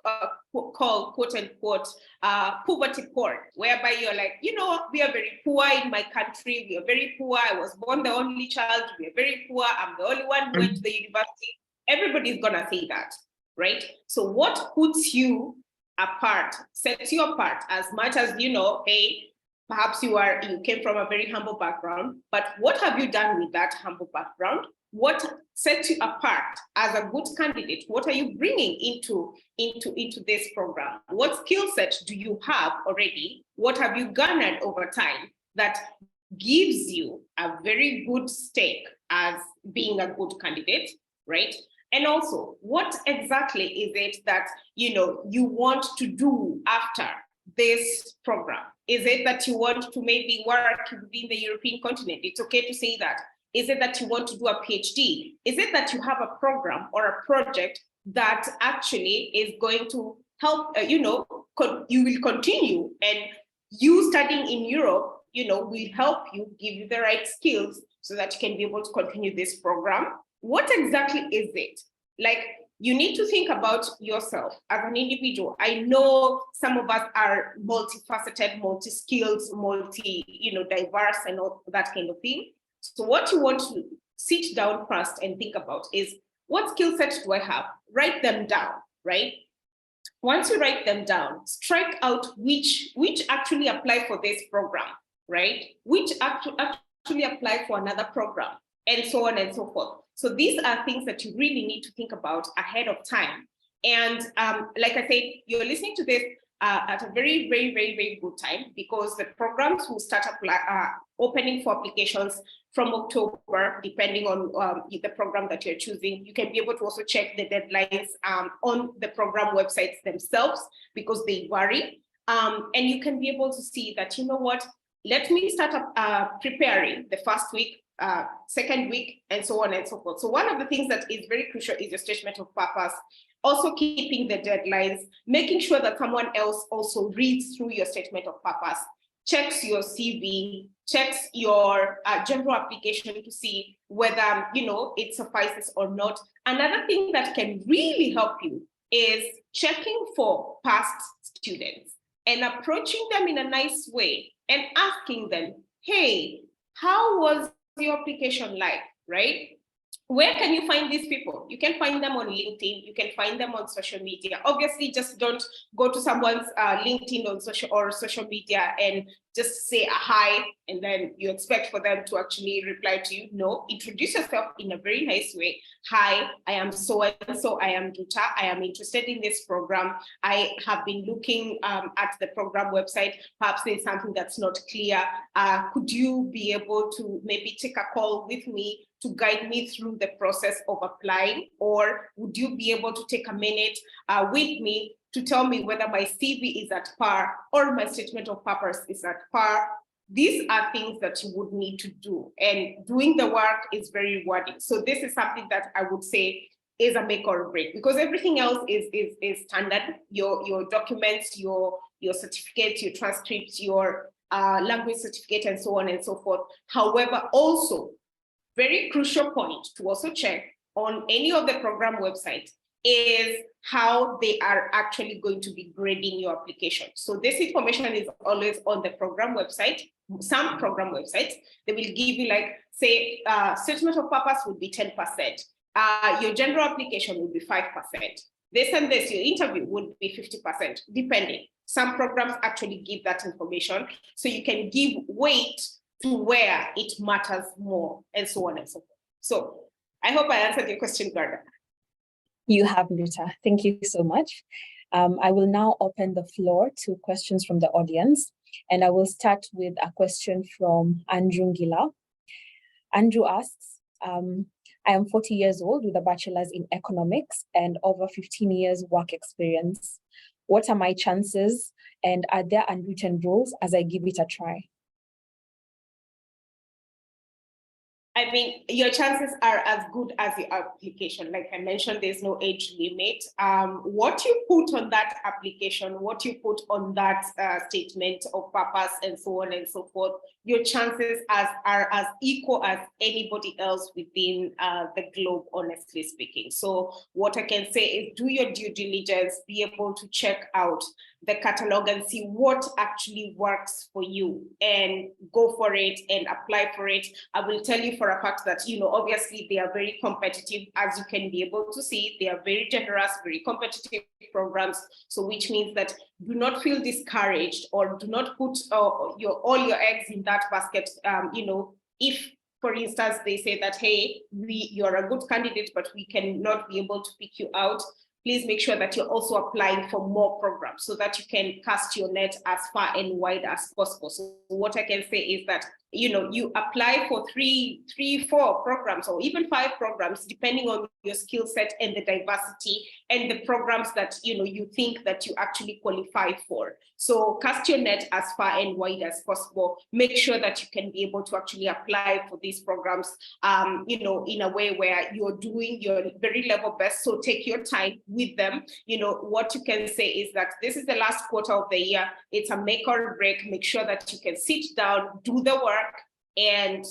S7: call, quote unquote, poverty porn, whereby you're like, we are very poor in my country. We are very poor. I was born the only child. We are very poor. I'm the only one who went to the university. Everybody's gonna say that. Right? So what puts you apart, sets you apart, as much as, hey, perhaps you came from a very humble background, but what have you done with that humble background? What sets you apart as a good candidate? What are you bringing into this program? What skill set do you have already? What have you garnered over time that gives you a very good stake as being a good candidate, right? And also, what exactly is it that you want to do after this program? Is it that you want to maybe work within the European continent? It's okay to say that. Is it that you want to do a PhD? Is it that you have a program or a project that actually is going to help, you will continue, and you studying in Europe, will help you, give you the right skills so that you can be able to continue this program? What exactly is it? Like, you need to think about yourself as an individual. I know some of us are multifaceted, multi-skilled, diverse, and all that kind of thing. So what you want to sit down first and think about is, what skill sets do I have? Write them down, right? Once you write them down, strike out which actually apply for this program, right? Which actually apply for another program, and so on and so forth. So these are things that you really need to think about ahead of time. And like I said, you're listening to this at a very, very, very, very good time, because the programs will start opening for applications from October, depending on the program that you're choosing. You can be able to also check the deadlines on the program websites themselves, because they vary. And you can be able to see that, let me start preparing the first week, second week, and so on and so forth. So one of the things that is very crucial is your statement of purpose. Also keeping the deadlines, making sure that someone else also reads through your statement of purpose, checks your CV, checks your general application to see whether it suffices or not. Another thing that can really help you is checking for past students and approaching them in a nice way and asking them, hey, how was your application like, right? Where can you find these people? You can find them on LinkedIn. You can find them on social media. Obviously, just don't go to someone's LinkedIn on social media and just say a hi, and then you expect for them to actually reply to you. No, introduce yourself in a very nice way. Hi, I am so-and-so. I am Nduta. I am interested in this program. I have been looking at the program website. Perhaps there's something that's not clear. Could you be able to maybe take a call with me to guide me through the process of applying? Or would you be able to take a minute with me to tell me whether my CV is at par or my statement of purpose is at par? These are things that you would need to do, and doing the work is very rewarding. So this is something that I would say is a make or break, because everything else is standard. Your documents, your certificates, your transcripts, your language certificate, and so on and so forth. However, also very crucial point to also check on any of the program websites is how they are actually going to be grading your application. So this information is always on the program website. Some program websites, they will give you like, say, statement of purpose would be 10%. Your general application would be 5%. This and this, your interview would be 50%, depending. Some programs actually give that information, so you can give weight to where it matters more, and so on and so forth. So I hope I answered your question, Garda.
S6: You have, Nduta. Thank you so much. I will now open the floor to questions from the audience, and I will start with a question from Andrew Ngila. Andrew asks, I am 40 years old with a bachelor's in economics and over 15 years work experience. What are my chances, and are there unwritten rules as I give it a try?
S7: I mean, your chances are as good as your application. Like I mentioned, there's no age limit. What you put on that application, what you put on that statement of purpose, and so on and so forth, your chances are as equal as anybody else within the globe, honestly speaking. So what I can say is do your due diligence, be able to check out the catalog and see what actually works for you, and go for it and apply for it. I will tell you for a fact that, obviously they are very competitive, as you can be able to see. They are very generous, very competitive programs. So which means that do not feel discouraged, or do not put all your eggs in that basket. If, for instance, they say that, hey, you're a good candidate, but we cannot be able to pick you out, please make sure that you're also applying for more programs so that you can cast your net as far and wide as possible. So what I can say is that, you apply for three, 4 programs, or even 5 programs, depending on your skill set and the diversity and the programs that, you think that you actually qualify for. So cast your net as far and wide as possible. Make sure that you can be able to actually apply for these programs, in a way where you're doing your very level best. So take your time with them. What you can say is that this is the last quarter of the year. It's a make or break. Make sure that you can sit down, do the work, and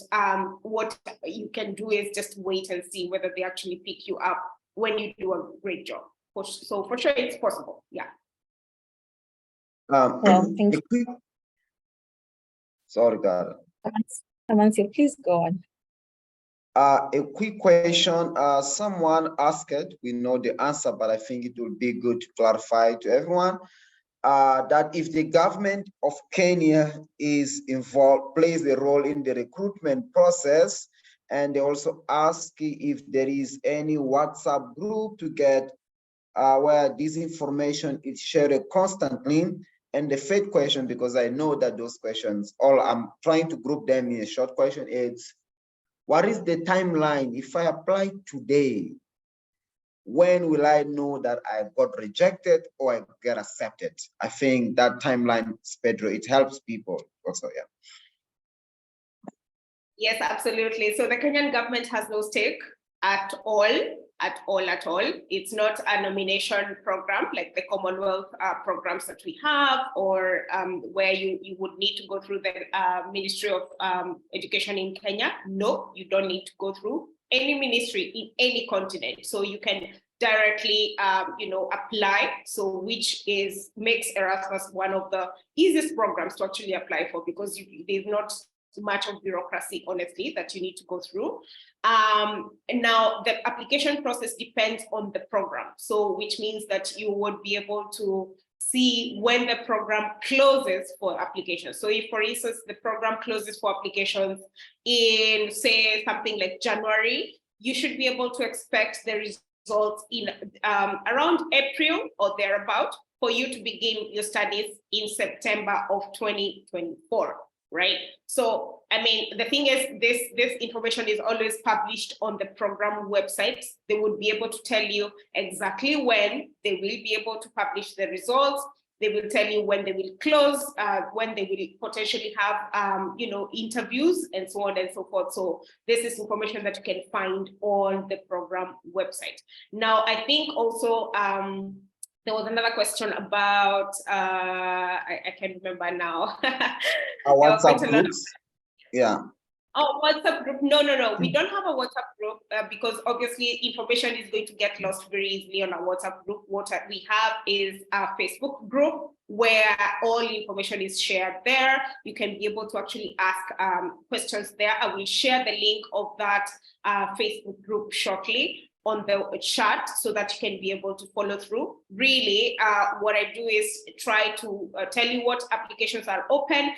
S7: what you can do is just wait and see whether they actually pick you up when you do a great job. So for sure, it's possible. Yeah.
S6: Well, thank you.
S5: Sorry, God.
S6: Amancio, please go on.
S5: A quick question. Someone asked, we know the answer, but I think it will be good to clarify to everyone that if the government of Kenya is involved, plays a role in the recruitment process, and they also ask if there is any WhatsApp group to get where this information is shared constantly. And the third question, because I know that those questions, I'm trying to group them in a short question, is what is the timeline? If I apply today, when will I know that I got rejected or I get accepted? I think that timeline, Pedro, it helps people also, yeah.
S7: Yes, absolutely. So the Kenyan government has no stake at all. It's not a nomination program like the Commonwealth programs that we have, or where you would need to go through the Ministry of Education in Kenya. No, you don't need to go through any ministry in any continent. So you can directly, apply. So which makes Erasmus one of the easiest programs to actually apply for, because there's not much of bureaucracy, honestly, that you need to go through. Now, the application process depends on the program. So which means that you would be able to see when the program closes for applications. So if, for instance, the program closes for applications in, say, something like January, you should be able to expect the results in around April or thereabout for you to begin your studies in September of 2024. Right. So, I mean, the thing is, this information is always published on the program websites. They would be able to tell you exactly when they will be able to publish the results. They will tell you when they will close, when they will potentially have, interviews and so on and so forth. So this is information that you can find on the program website. Now, I think also, there was another question about, I can't remember now.
S5: Our WhatsApp groups? Yeah.
S7: Oh, WhatsApp group? No. We don't have a WhatsApp group because obviously information is going to get lost very easily on our WhatsApp group. What we have is a Facebook group where all information is shared there. You can be able to actually ask questions there. I will share the link of that Facebook group shortly on the chat so that you can be able to follow through. Really, what I do is try to tell you what applications are open,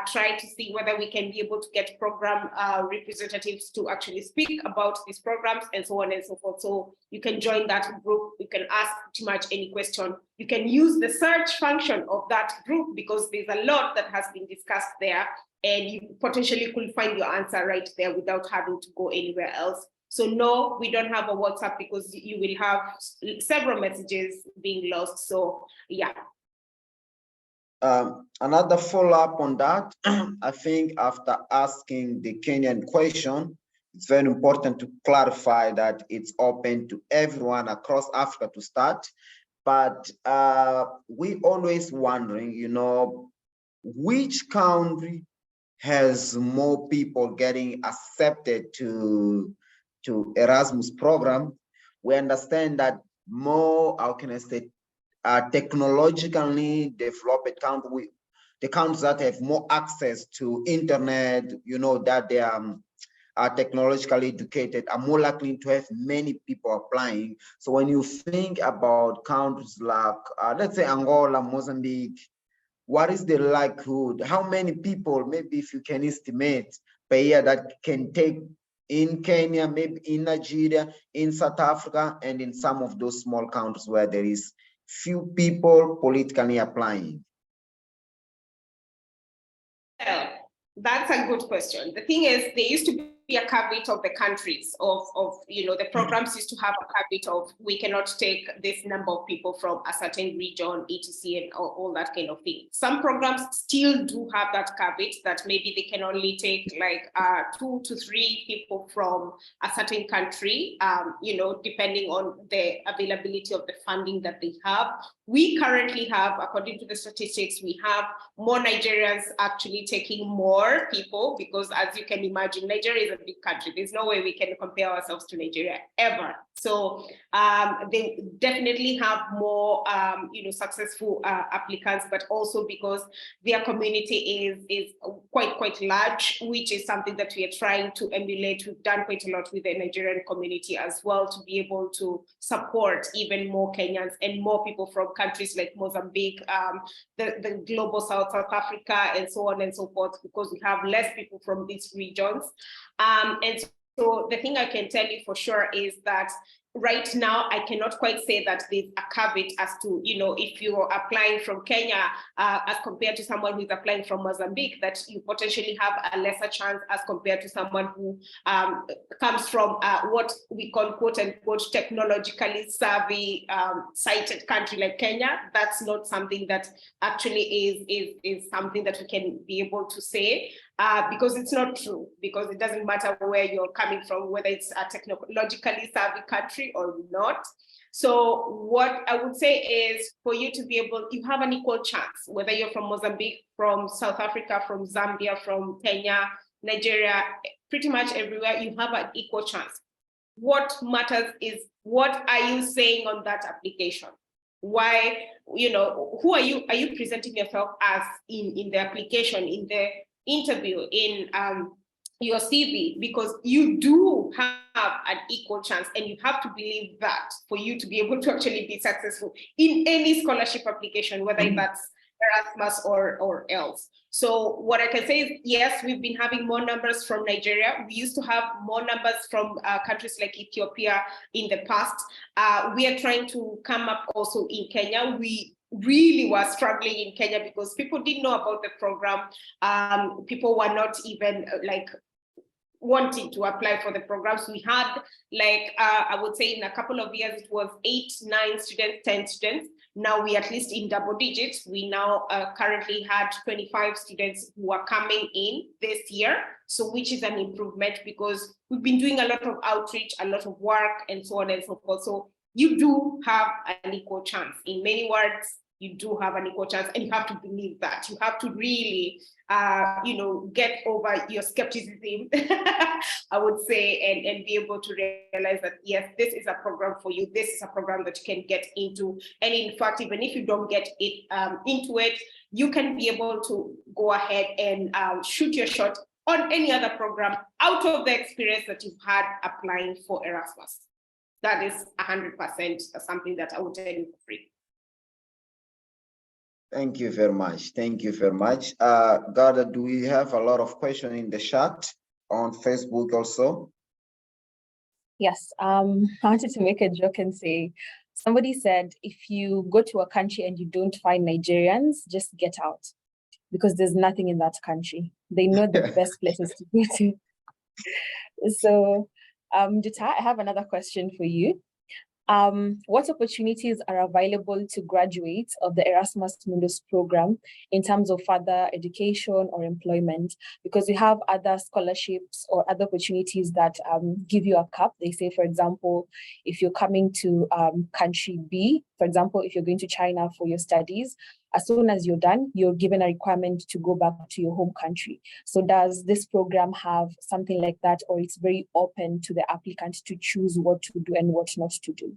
S7: try to see whether we can be able to get program representatives to actually speak about these programs and so on and so forth. So you can join that group. You can ask pretty much any question. You can use the search function of that group because there's a lot that has been discussed there and you potentially could find your answer right there without having to go anywhere else. So no, we don't have a WhatsApp because you will have several messages being lost. So yeah.
S5: Another follow-up on that, I think after asking the Kenyan question, it's very important to clarify that it's open to everyone across Africa to start. But we always wondering, which country has more people getting accepted to Erasmus program. We understand that more, how can I say, technologically developed country, the countries that have more access to internet, that they are technologically educated, are more likely to have many people applying. So when you think about countries like, let's say Angola, Mozambique, what is the likelihood? How many people, maybe if you can estimate per year, that can take in Kenya, maybe in Nigeria, in South Africa, and in some of those small countries where there is few people politically applying?
S7: Well, that's a good question. The thing is, there used to be a caveat of the countries of the programs used to have a caveat of we cannot take this number of people from a certain region, etc., and all that kind of thing. Some programs still do have that caveat that maybe they can only take like 2 to 3 people from a certain country, depending on the availability of the funding that they have. We currently have, according to the statistics, we have more Nigerians actually taking more people because, as you can imagine, Nigeria is a big country. There's no way we can compare ourselves to Nigeria ever. So they definitely have more, successful applicants, but also because their community is quite large, which is something that we are trying to emulate. We've done quite a lot with the Nigerian community as well to be able to support even more Kenyans and more people from countries like Mozambique, the global South Africa, and so on and so forth, because we have less people from these regions. And so the thing I can tell you for sure is that right now, I cannot quite say that there's a caveat as to, if you're applying from Kenya as compared to someone who's applying from Mozambique, that you potentially have a lesser chance as compared to someone who comes from what we call quote unquote technologically savvy sighted country like Kenya. That's not something that actually is something that we can be able to say. Because it's not true, because it doesn't matter where you're coming from, whether it's a technologically savvy country or not. So what I would say is for you to be able, you have an equal chance, whether you're from Mozambique, from South Africa, from Zambia, from Kenya, Nigeria, pretty much everywhere, you have an equal chance. What matters is, what are you saying on that application? Why, who are you presenting yourself as in the application, in the interview, in your CV? Because you do have an equal chance, and you have to believe that for you to be able to actually be successful in any scholarship application, whether that's Erasmus or else. So what I can say is, yes, we've been having more numbers from Nigeria. We used to have more numbers from countries like Ethiopia in the past. We are trying to come up also in Kenya. We really were struggling in Kenya because people didn't know about the program. People were not even wanting to apply for the programs. We had I would say in a couple of years, it was 8, 9 students, 10 students. Now we at least in double digits. We now currently had 25 students who are coming in this year, so which is an improvement because we've been doing a lot of outreach, a lot of work, and so on and so forth. So you do have an equal chance. In many words, you do have an equal chance, and you have to believe that. You have to really, get over your skepticism, I would say, and be able to realize that, yes, this is a program for you. This is a program that you can get into. And in fact, even if you don't get it into it, you can be able to go ahead and shoot your shot on any other program out of the experience that you've had applying for Erasmus. That is 100% something that I would tell you for free.
S5: Thank you very much. Thank you very much. Garda, do we have a lot of questions in the chat on Facebook also?
S6: Yes, I wanted to make a joke and say, somebody said, if you go to a country and you don't find Nigerians, just get out, because there's nothing in that country. They know the best places to go to. So, Nduta, I have another question for you. What opportunities are available to graduates of the Erasmus Mundus program in terms of further education or employment? Because we have other scholarships or other opportunities that give you a cap. They say, for example, if you're coming to country B, for example, if you're going to China for your studies, as soon as you're done, you're given a requirement to go back to your home country. So does this program have something like that, or it's very open to the applicant to choose what to do and what not to do?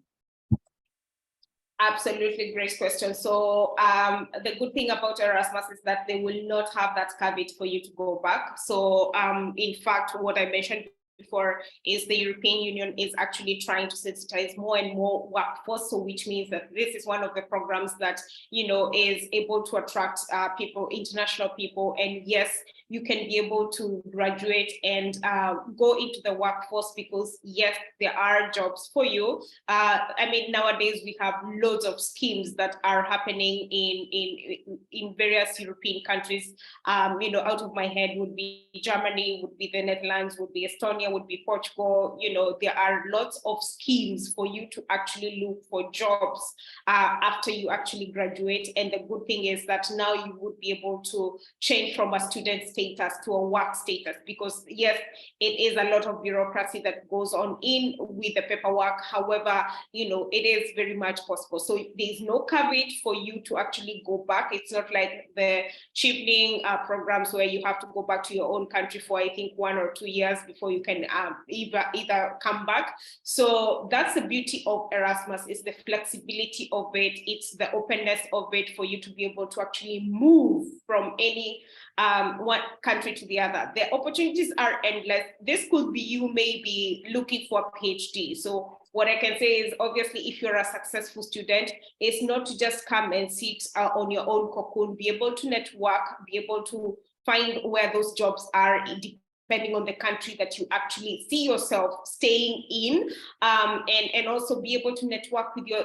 S7: Absolutely, great question. So the good thing about Erasmus is that they will not have that caveat for you to go back. So in fact, what I mentioned before is the European Union is actually trying to sensitize more and more workforce. So which means that this is one of the programs that, is able to attract people, international people. And yes, you can be able to graduate and go into the workforce because yes, there are jobs for you. I mean, nowadays we have loads of schemes that are happening in various European countries. Out of my head would be Germany, would be the Netherlands, would be Estonia, would be Portugal. There are lots of schemes for you to actually look for jobs after you actually graduate. And the good thing is that now you would be able to change from a student status to a work status, because yes, it is a lot of bureaucracy that goes on in with the paperwork. However, it is very much possible. So there's no caveat for you to actually go back. It's not like the cheapening programs where you have to go back to your own country for, I think, 1 or 2 years before you can either come back. So that's the beauty of Erasmus, is the flexibility of it. It's the openness of it for you to be able to actually move from any one country to the other. The opportunities are endless. This could be you maybe looking for a PhD. So what I can say is, obviously, if you're a successful student, it's not to just come and sit on your own cocoon, be able to network, be able to find where those jobs are, depending on the country that you actually see yourself staying in, and also be able to network with your,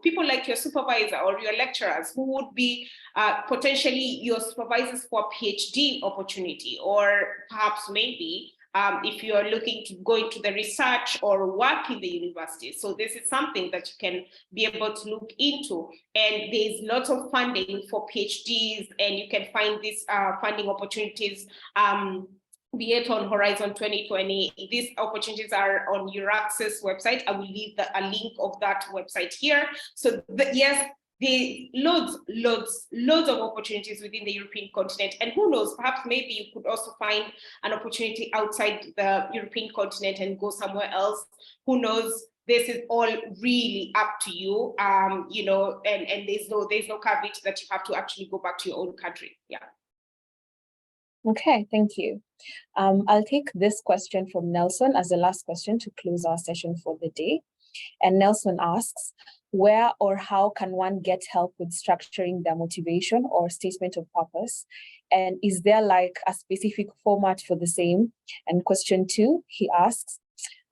S7: people like your supervisor or your lecturers who would be potentially your supervisors for a PhD opportunity, or perhaps maybe if you are looking to go into the research or work in the university. So this is something that you can be able to look into. And there's lots of funding for PhDs, and you can find these funding opportunities be it on Horizon 2020. These opportunities are on Eurax's website. I will leave a link of that website here. So yes, the loads of opportunities within the European continent. And who knows, perhaps maybe you could also find an opportunity outside the European continent and go somewhere else. Who knows? This is all really up to you, and there's no caveat that you have to actually go back to your own country. Yeah.
S6: Okay, thank you. I'll take this question from Nelson as the last question to close our session for the day. And Nelson asks, where or how can one get help with structuring their motivation or statement of purpose? And is there like a specific format for the same? And question 2, he asks,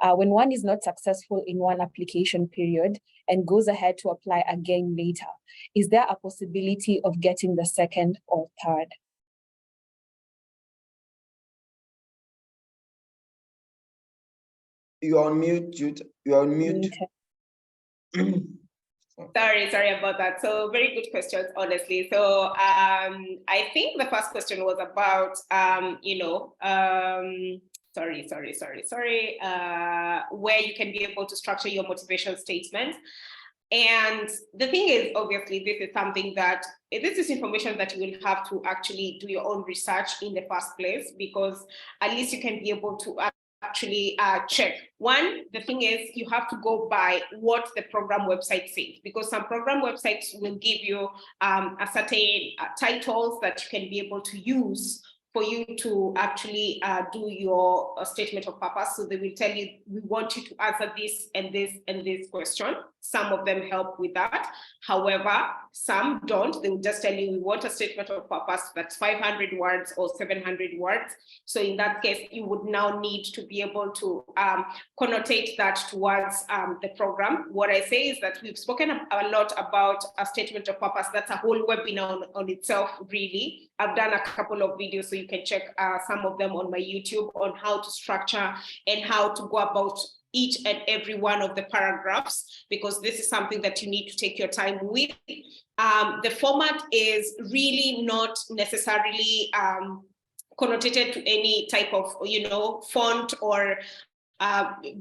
S6: when one is not successful in one application period and goes ahead to apply again later, is there a possibility of getting the second or third?
S5: You're on mute, Jude. You're on mute.
S7: Sorry about that. So very good questions, honestly. So I think the first question was about, where you can be able to structure your motivation statement. And the thing is, obviously, this is information that you will have to actually do your own research in the first place, because at least you can be able to actually check. One, the thing is, you have to go by what the program website says, because some program websites will give you a certain titles that you can be able to use for you to actually do your statement of purpose. So they will tell you, we want you to answer this and this and this question. Some of them help with that. However, some don't. They will just tell you, we want a statement of purpose that's 500 words or 700 words. So in that case, you would now need to be able to connotate that towards the program. What I say is that we've spoken a lot about a statement of purpose. That's a whole webinar on itself, really. I've done a couple of videos, so you can check some of them on my YouTube on how to structure and how to go about each and every one of the paragraphs, because this is something that you need to take your time with. The format is really not necessarily connotated to any type of, font or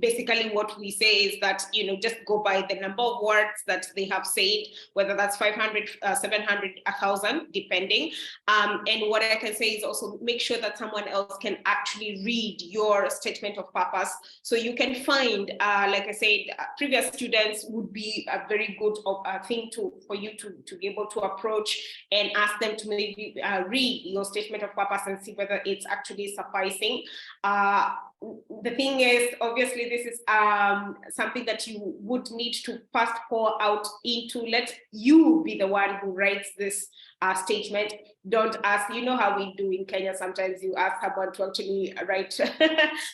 S7: basically what we say is that, just go by the number of words that they have said, whether that's 500, 700, 1,000, depending. And what I can say is also make sure that someone else can actually read your statement of purpose. So you can find, like I said, previous students would be a very good thing for you to be able to approach and ask them to maybe read your statement of purpose and see whether it's actually sufficing. The thing is, obviously, this is something that you would need to first pour out into. Let you be the one who writes this statement. Don't ask, how we do in Kenya, sometimes you ask someone to actually write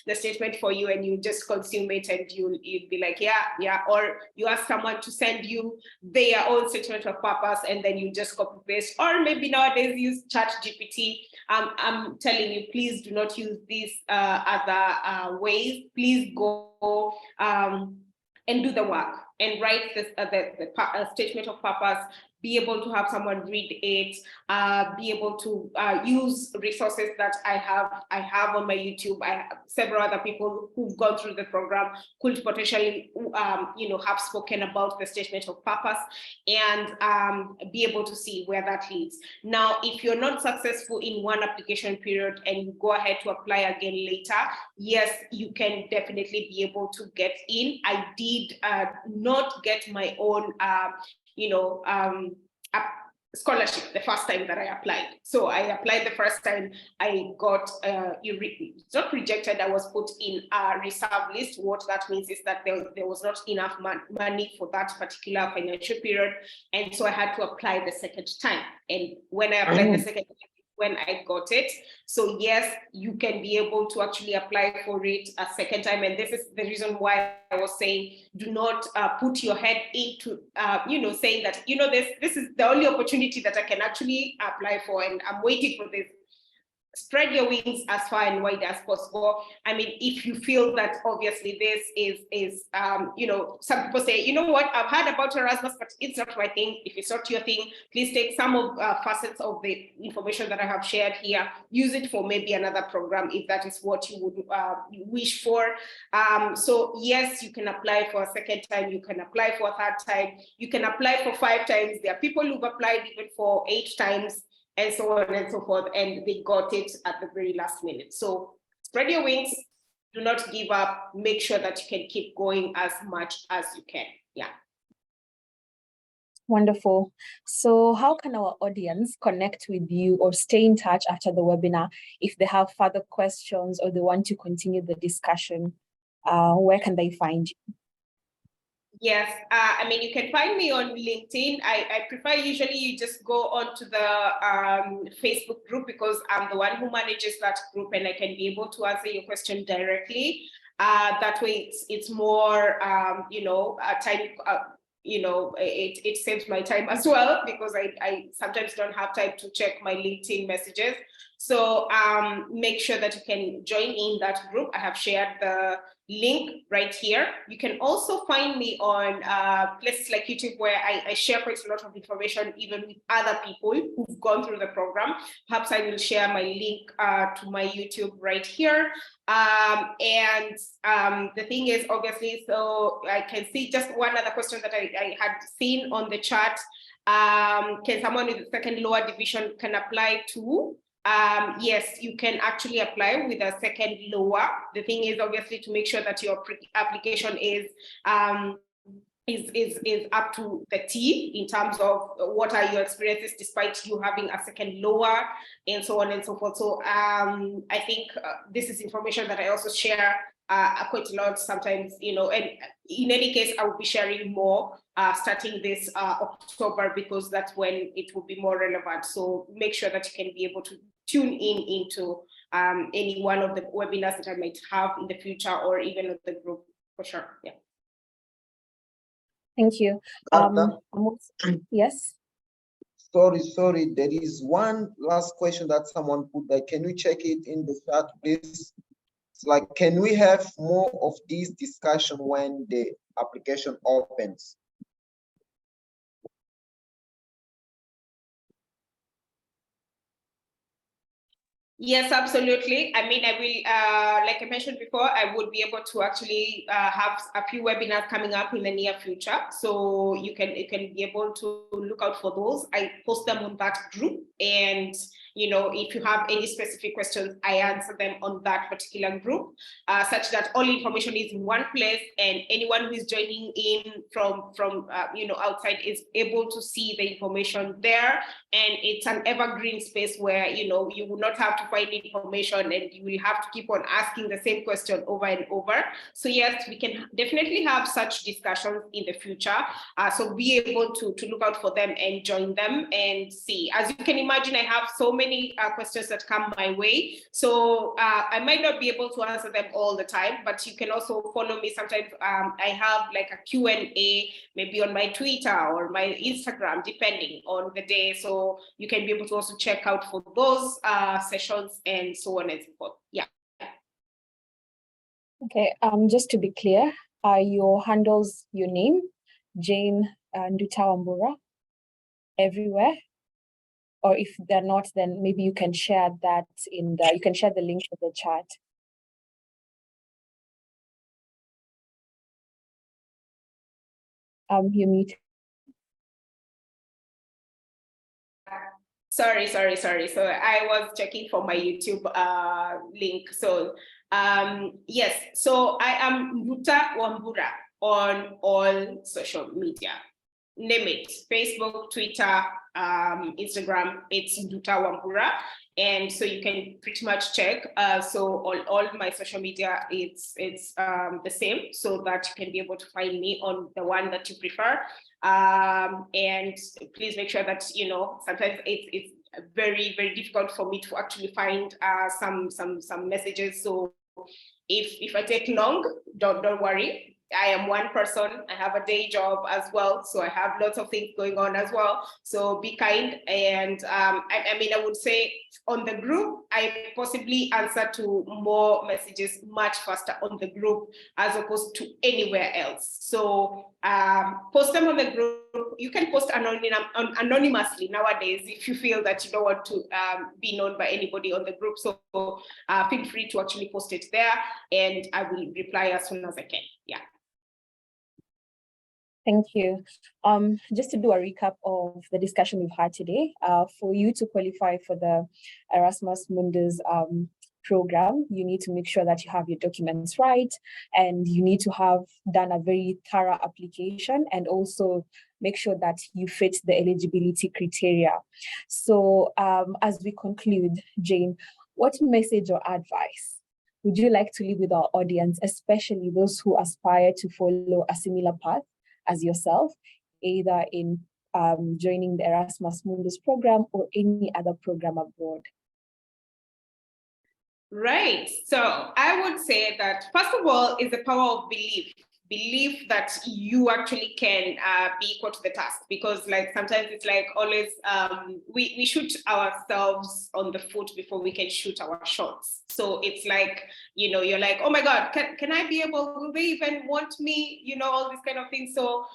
S7: the statement for you and you just consume it and you'd be like, yeah, or you ask someone to send you their own statement of purpose and then you just copy paste, or maybe nowadays use ChatGPT. I'm telling you, please do not use these other ways. Please go and do the work and write this the statement of purpose. Be able to have someone read it, be able to use resources that I have on my YouTube. I have several other people who've gone through the program could potentially, have spoken about the statement of purpose and be able to see where that leads. Now, if you're not successful in one application period and you go ahead to apply again later, yes, you can definitely be able to get in. I did not get my own scholarship the first time that I applied. So I applied the first time, I got not rejected, I was put in a reserve list. What that means is that there was not enough money for that particular financial period. And so I had to apply the second time. And when I applied the second time, when I got it. So yes, you can be able to actually apply for it a second time. And this is the reason why I was saying, do not put your head into, saying that, this is the only opportunity that I can actually apply for and I'm waiting for this. Spread your wings as far and wide as possible. I mean, if you feel that obviously this is some people say, what, I've heard about Erasmus, but it's not my thing. If it's not your thing, please take some of facets of the information that I have shared here, use it for maybe another program if that is what you would wish for. So yes, you can apply for a second time, you can apply for a third time, you can apply for 5 times. There are people who've applied even for 8 times. And so on and so forth, and they got it at the very last minute. So spread your wings, do not give up, make sure that you can keep going as much as you can. Yeah.
S6: Wonderful. So how can our audience connect with you or stay in touch after the webinar if they have further questions or they want to continue the discussion? Where can they find you?
S7: Yes, you can find me on LinkedIn. I prefer usually you just go onto the Facebook group because I'm the one who manages that group and I can be able to answer your question directly. That way it's more, time, it saves my time as well because I sometimes don't have time to check my LinkedIn messages. So make sure that you can join in that group. I have shared the link right here. You can also find me on places like YouTube, where I share quite a lot of information, even with other people who've gone through the program. Perhaps I will share my link to my YouTube right here. The thing is, obviously, so I can see just one other question that I had seen on the chat. Can someone with a second lower division can apply to? Yes, you can actually apply with a second lower. The thing is, obviously, to make sure that your application is up to the T in terms of what are your experiences despite you having a second lower, and so on and so forth. So I think this is information that I also share quite a lot sometimes, you know, and in any case, I will be sharing more starting this October, because that's when it will be more relevant. So make sure that you can be able to tune into any one of the webinars that I might have in the future, or even with the group, for sure. Yeah.
S6: Thank you. Yes.
S5: Sorry, there is one last question that someone put there. Can you check it in the chat, please? It's like, can we have more of this discussion when the application opens?
S7: Yes, absolutely. I mean, I will, like I mentioned before, I would be able to actually have a few webinars coming up in the near future. So you can be able to look out for those. I post them on that group, and you know, if you have any specific questions, I answer them on that particular group, such that all information is in one place, and anyone who is joining in from you know, outside is able to see the information there. And it's an evergreen space where, you know, you will not have to find information, and you will have to keep on asking the same question over and over. So yes, we can definitely have such discussions in the future. So be able to look out for them and join them and see. As you can imagine, I have so many questions that come my way. So I might not be able to answer them all the time, but you can also follow me. Sometimes I have like a Q&A, maybe on my Twitter or my Instagram, depending on the day. So you can be able to also check out for those sessions and so on and so forth. Yeah.
S6: Okay, just to be clear, are your handles your name, Jane Nduta Wambura, everywhere? Or if they're not, then maybe you can share that in the, you can share the link to the chat. You mute.
S7: Sorry. So I was checking for my YouTube link. So yes, so I am Nduta Wambura on all social media. Name it, Facebook, Twitter, Instagram, it's Nduta Wambura. And so you can pretty much check. So all my social media, it's the same, so that you can be able to find me on the one that you prefer. And please make sure that, you know, sometimes it's very, very difficult for me to actually find some messages. So if I take long, don't worry. I am one person. I have a day job as well, so I have lots of things going on as well. So be kind. And I mean, I would say on the group, I possibly answer to more messages much faster on the group as opposed to anywhere else. So post them on the group. You can post anonymously nowadays if you feel that you don't want to be known by anybody on the group. So feel free to actually post it there, and I will reply as soon as I can. Yeah.
S6: Thank you. Just to do a recap of the discussion we've had today, for you to qualify for the Erasmus Mundus program, you need to make sure that you have your documents right, and you need to have done a very thorough application, and also make sure that you fit the eligibility criteria. So as we conclude, Jane, what message or advice would you like to leave with our audience, especially those who aspire to follow a similar path as yourself, either in joining the Erasmus Mundus program or any other program abroad?
S7: Right. So I would say that, first of all, is the power of belief. believe that you actually can be equal to the task, because like sometimes it's like always we shoot ourselves on the foot before we can shoot our shots. So it's like, you know, you're like, oh my God, can I be able, will they even want me, you know, all these kind of things. So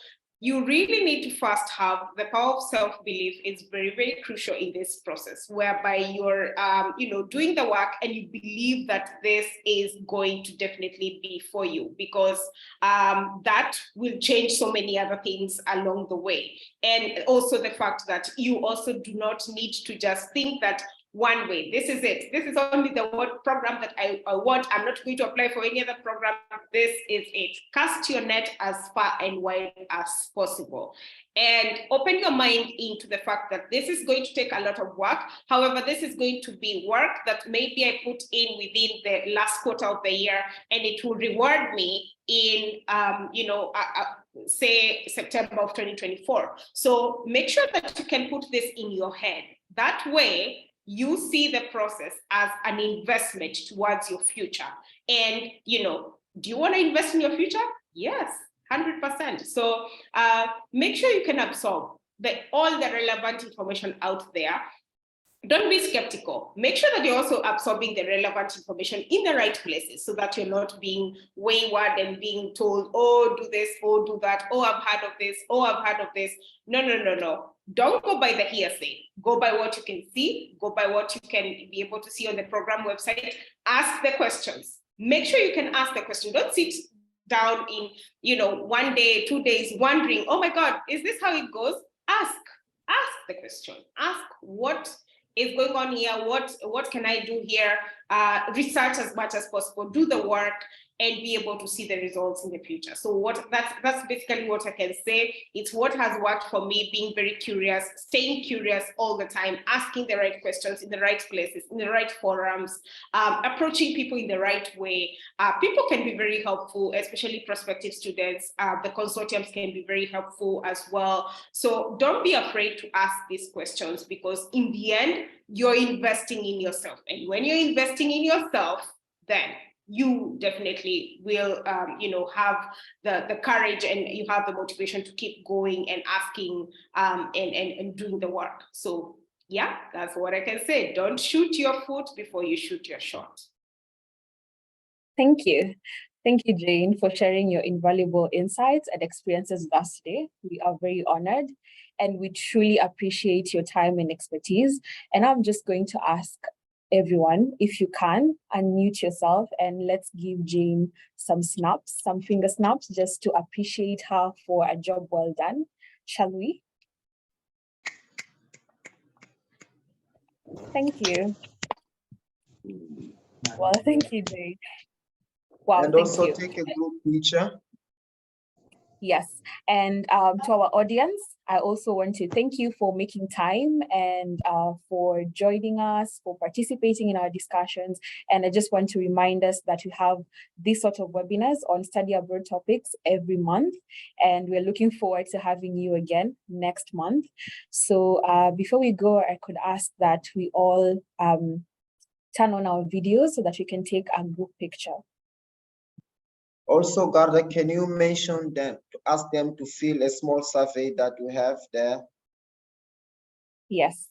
S7: you really need to first have the power of self-belief. Is very, very crucial in this process, whereby you're, you know, doing the work and you believe that this is going to definitely be for you, because that will change so many other things along the way. And also the fact that you also do not need to just think that one way, this is it, this is only the one program that I want, I'm not going to apply for any other program, this is it. Cast your net as far and wide as possible, and open your mind into the fact that this is going to take a lot of work. However, this is going to be work that maybe I put in within the last quarter of the year, and it will reward me in, you know, say September of 2024. So make sure that you can put this in your head. That way, you see the process as an investment towards your future. And, you know, do you want to invest in your future? Yes, 100%. So make sure you can absorb all the relevant information out there. Don't be skeptical. Make sure that you're also absorbing the relevant information in the right places, so that you're not being wayward and being told, oh, do this, oh, do that, oh, I've heard of this, oh, I've heard of this. No, no, no, no. Don't go by the hearsay. Go by what you can see. Go by what you can be able to see on the program website. Ask the questions. Make sure you can ask the question. Don't sit down in, you know, 1 day, 2 days, wondering, oh my God, is this how it goes? Ask the question. Ask what is going on here, what can I do here? Research as much as possible, do the work, and be able to see the results in the future. So that's basically what I can say. It's what has worked for me, being very curious, staying curious all the time, asking the right questions in the right places, in the right forums, approaching people in the right way. People can be very helpful, especially prospective students. The consortiums can be very helpful as well. So don't be afraid to ask these questions, because in the end, you're investing in yourself. And when you're investing in yourself, then you definitely will, you know, have the courage, and you have the motivation to keep going and asking and doing the work. So yeah, that's what I can say. Don't shoot your foot before you shoot your shot.
S6: Thank you. Thank you, Jane, for sharing your invaluable insights and experiences with us today. We are very honored, and we truly appreciate your time and expertise. And I'm just going to ask everyone, if you can, unmute yourself, and let's give Jane some snaps, some finger snaps, just to appreciate her for a job well done. Shall we? Thank you. Well, thank you, Jane. Wow,
S5: and
S6: thank
S5: also
S6: you.
S5: take a group picture.
S6: Yes, and to our audience, I also want to thank you for making time and for joining us, for participating in our discussions. And I just want to remind us that we have this sort of webinars on study abroad topics every month, and we're looking forward to having you again next month. So before we go, I could ask that we all turn on our videos so that we can take a group picture.
S5: Also, Garda, can you mention them, to ask them to fill a small survey that we have there?
S6: Yes,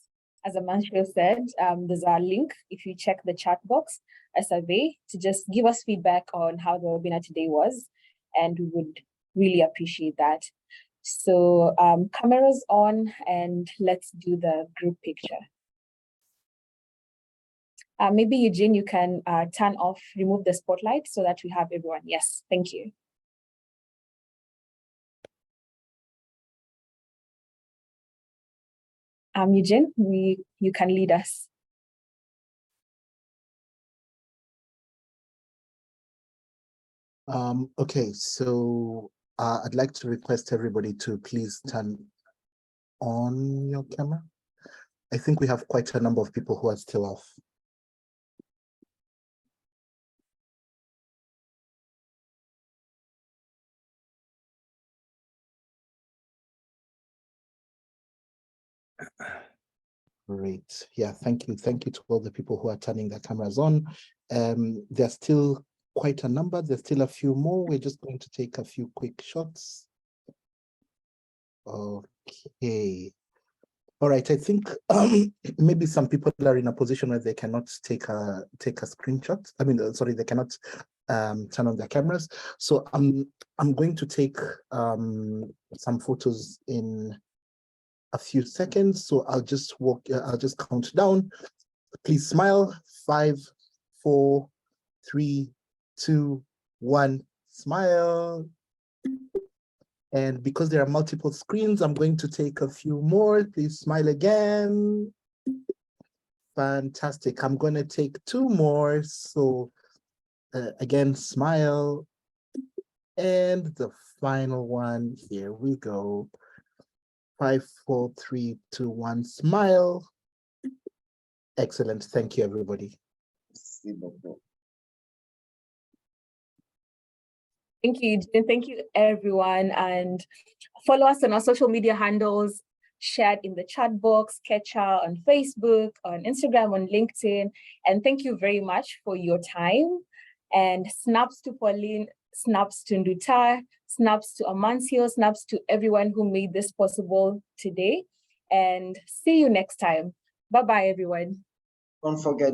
S6: as Amancio said, there's a link, if you check the chat box, a survey to just give us feedback on how the webinar today was, and we would really appreciate that. So cameras on, and let's do the group picture. Maybe Eugene, you can turn off, remove the spotlight so that we have everyone. Yes, thank you. Eugene, you can lead us.
S8: Okay, so I'd like to request everybody to please turn on your camera. I think we have quite a number of people who are still off. Great. Yeah, thank you. Thank you to all the people who are turning their cameras on. There's still quite a number. There's still a few more. We're just going to take a few quick shots. Okay. All right, I think maybe some people are in a position where they cannot take a screenshot. I mean, sorry, they cannot turn on their cameras. So I'm going to take some photos in a few seconds. So I'll just count down. Please smile. 5, 4, 3, 2, 1. Smile. And because there are multiple screens, I'm going to take a few more. Please smile again. Fantastic. I'm going to take 2 more. So again, smile. And the final one, here we go. 5, 4, 3, 2, 1, smile. Excellent. Thank you, everybody.
S6: Thank you, Jane. Thank you, everyone. And follow us on our social media handles, shared in the chat box, Ketcha on Facebook, on Instagram, on LinkedIn. And thank you very much for your time. And snaps to Pauline, snaps to Nduta, snaps to Amancio, snaps to everyone who made this possible today. And see you next time. Bye-bye, everyone.
S5: Don't forget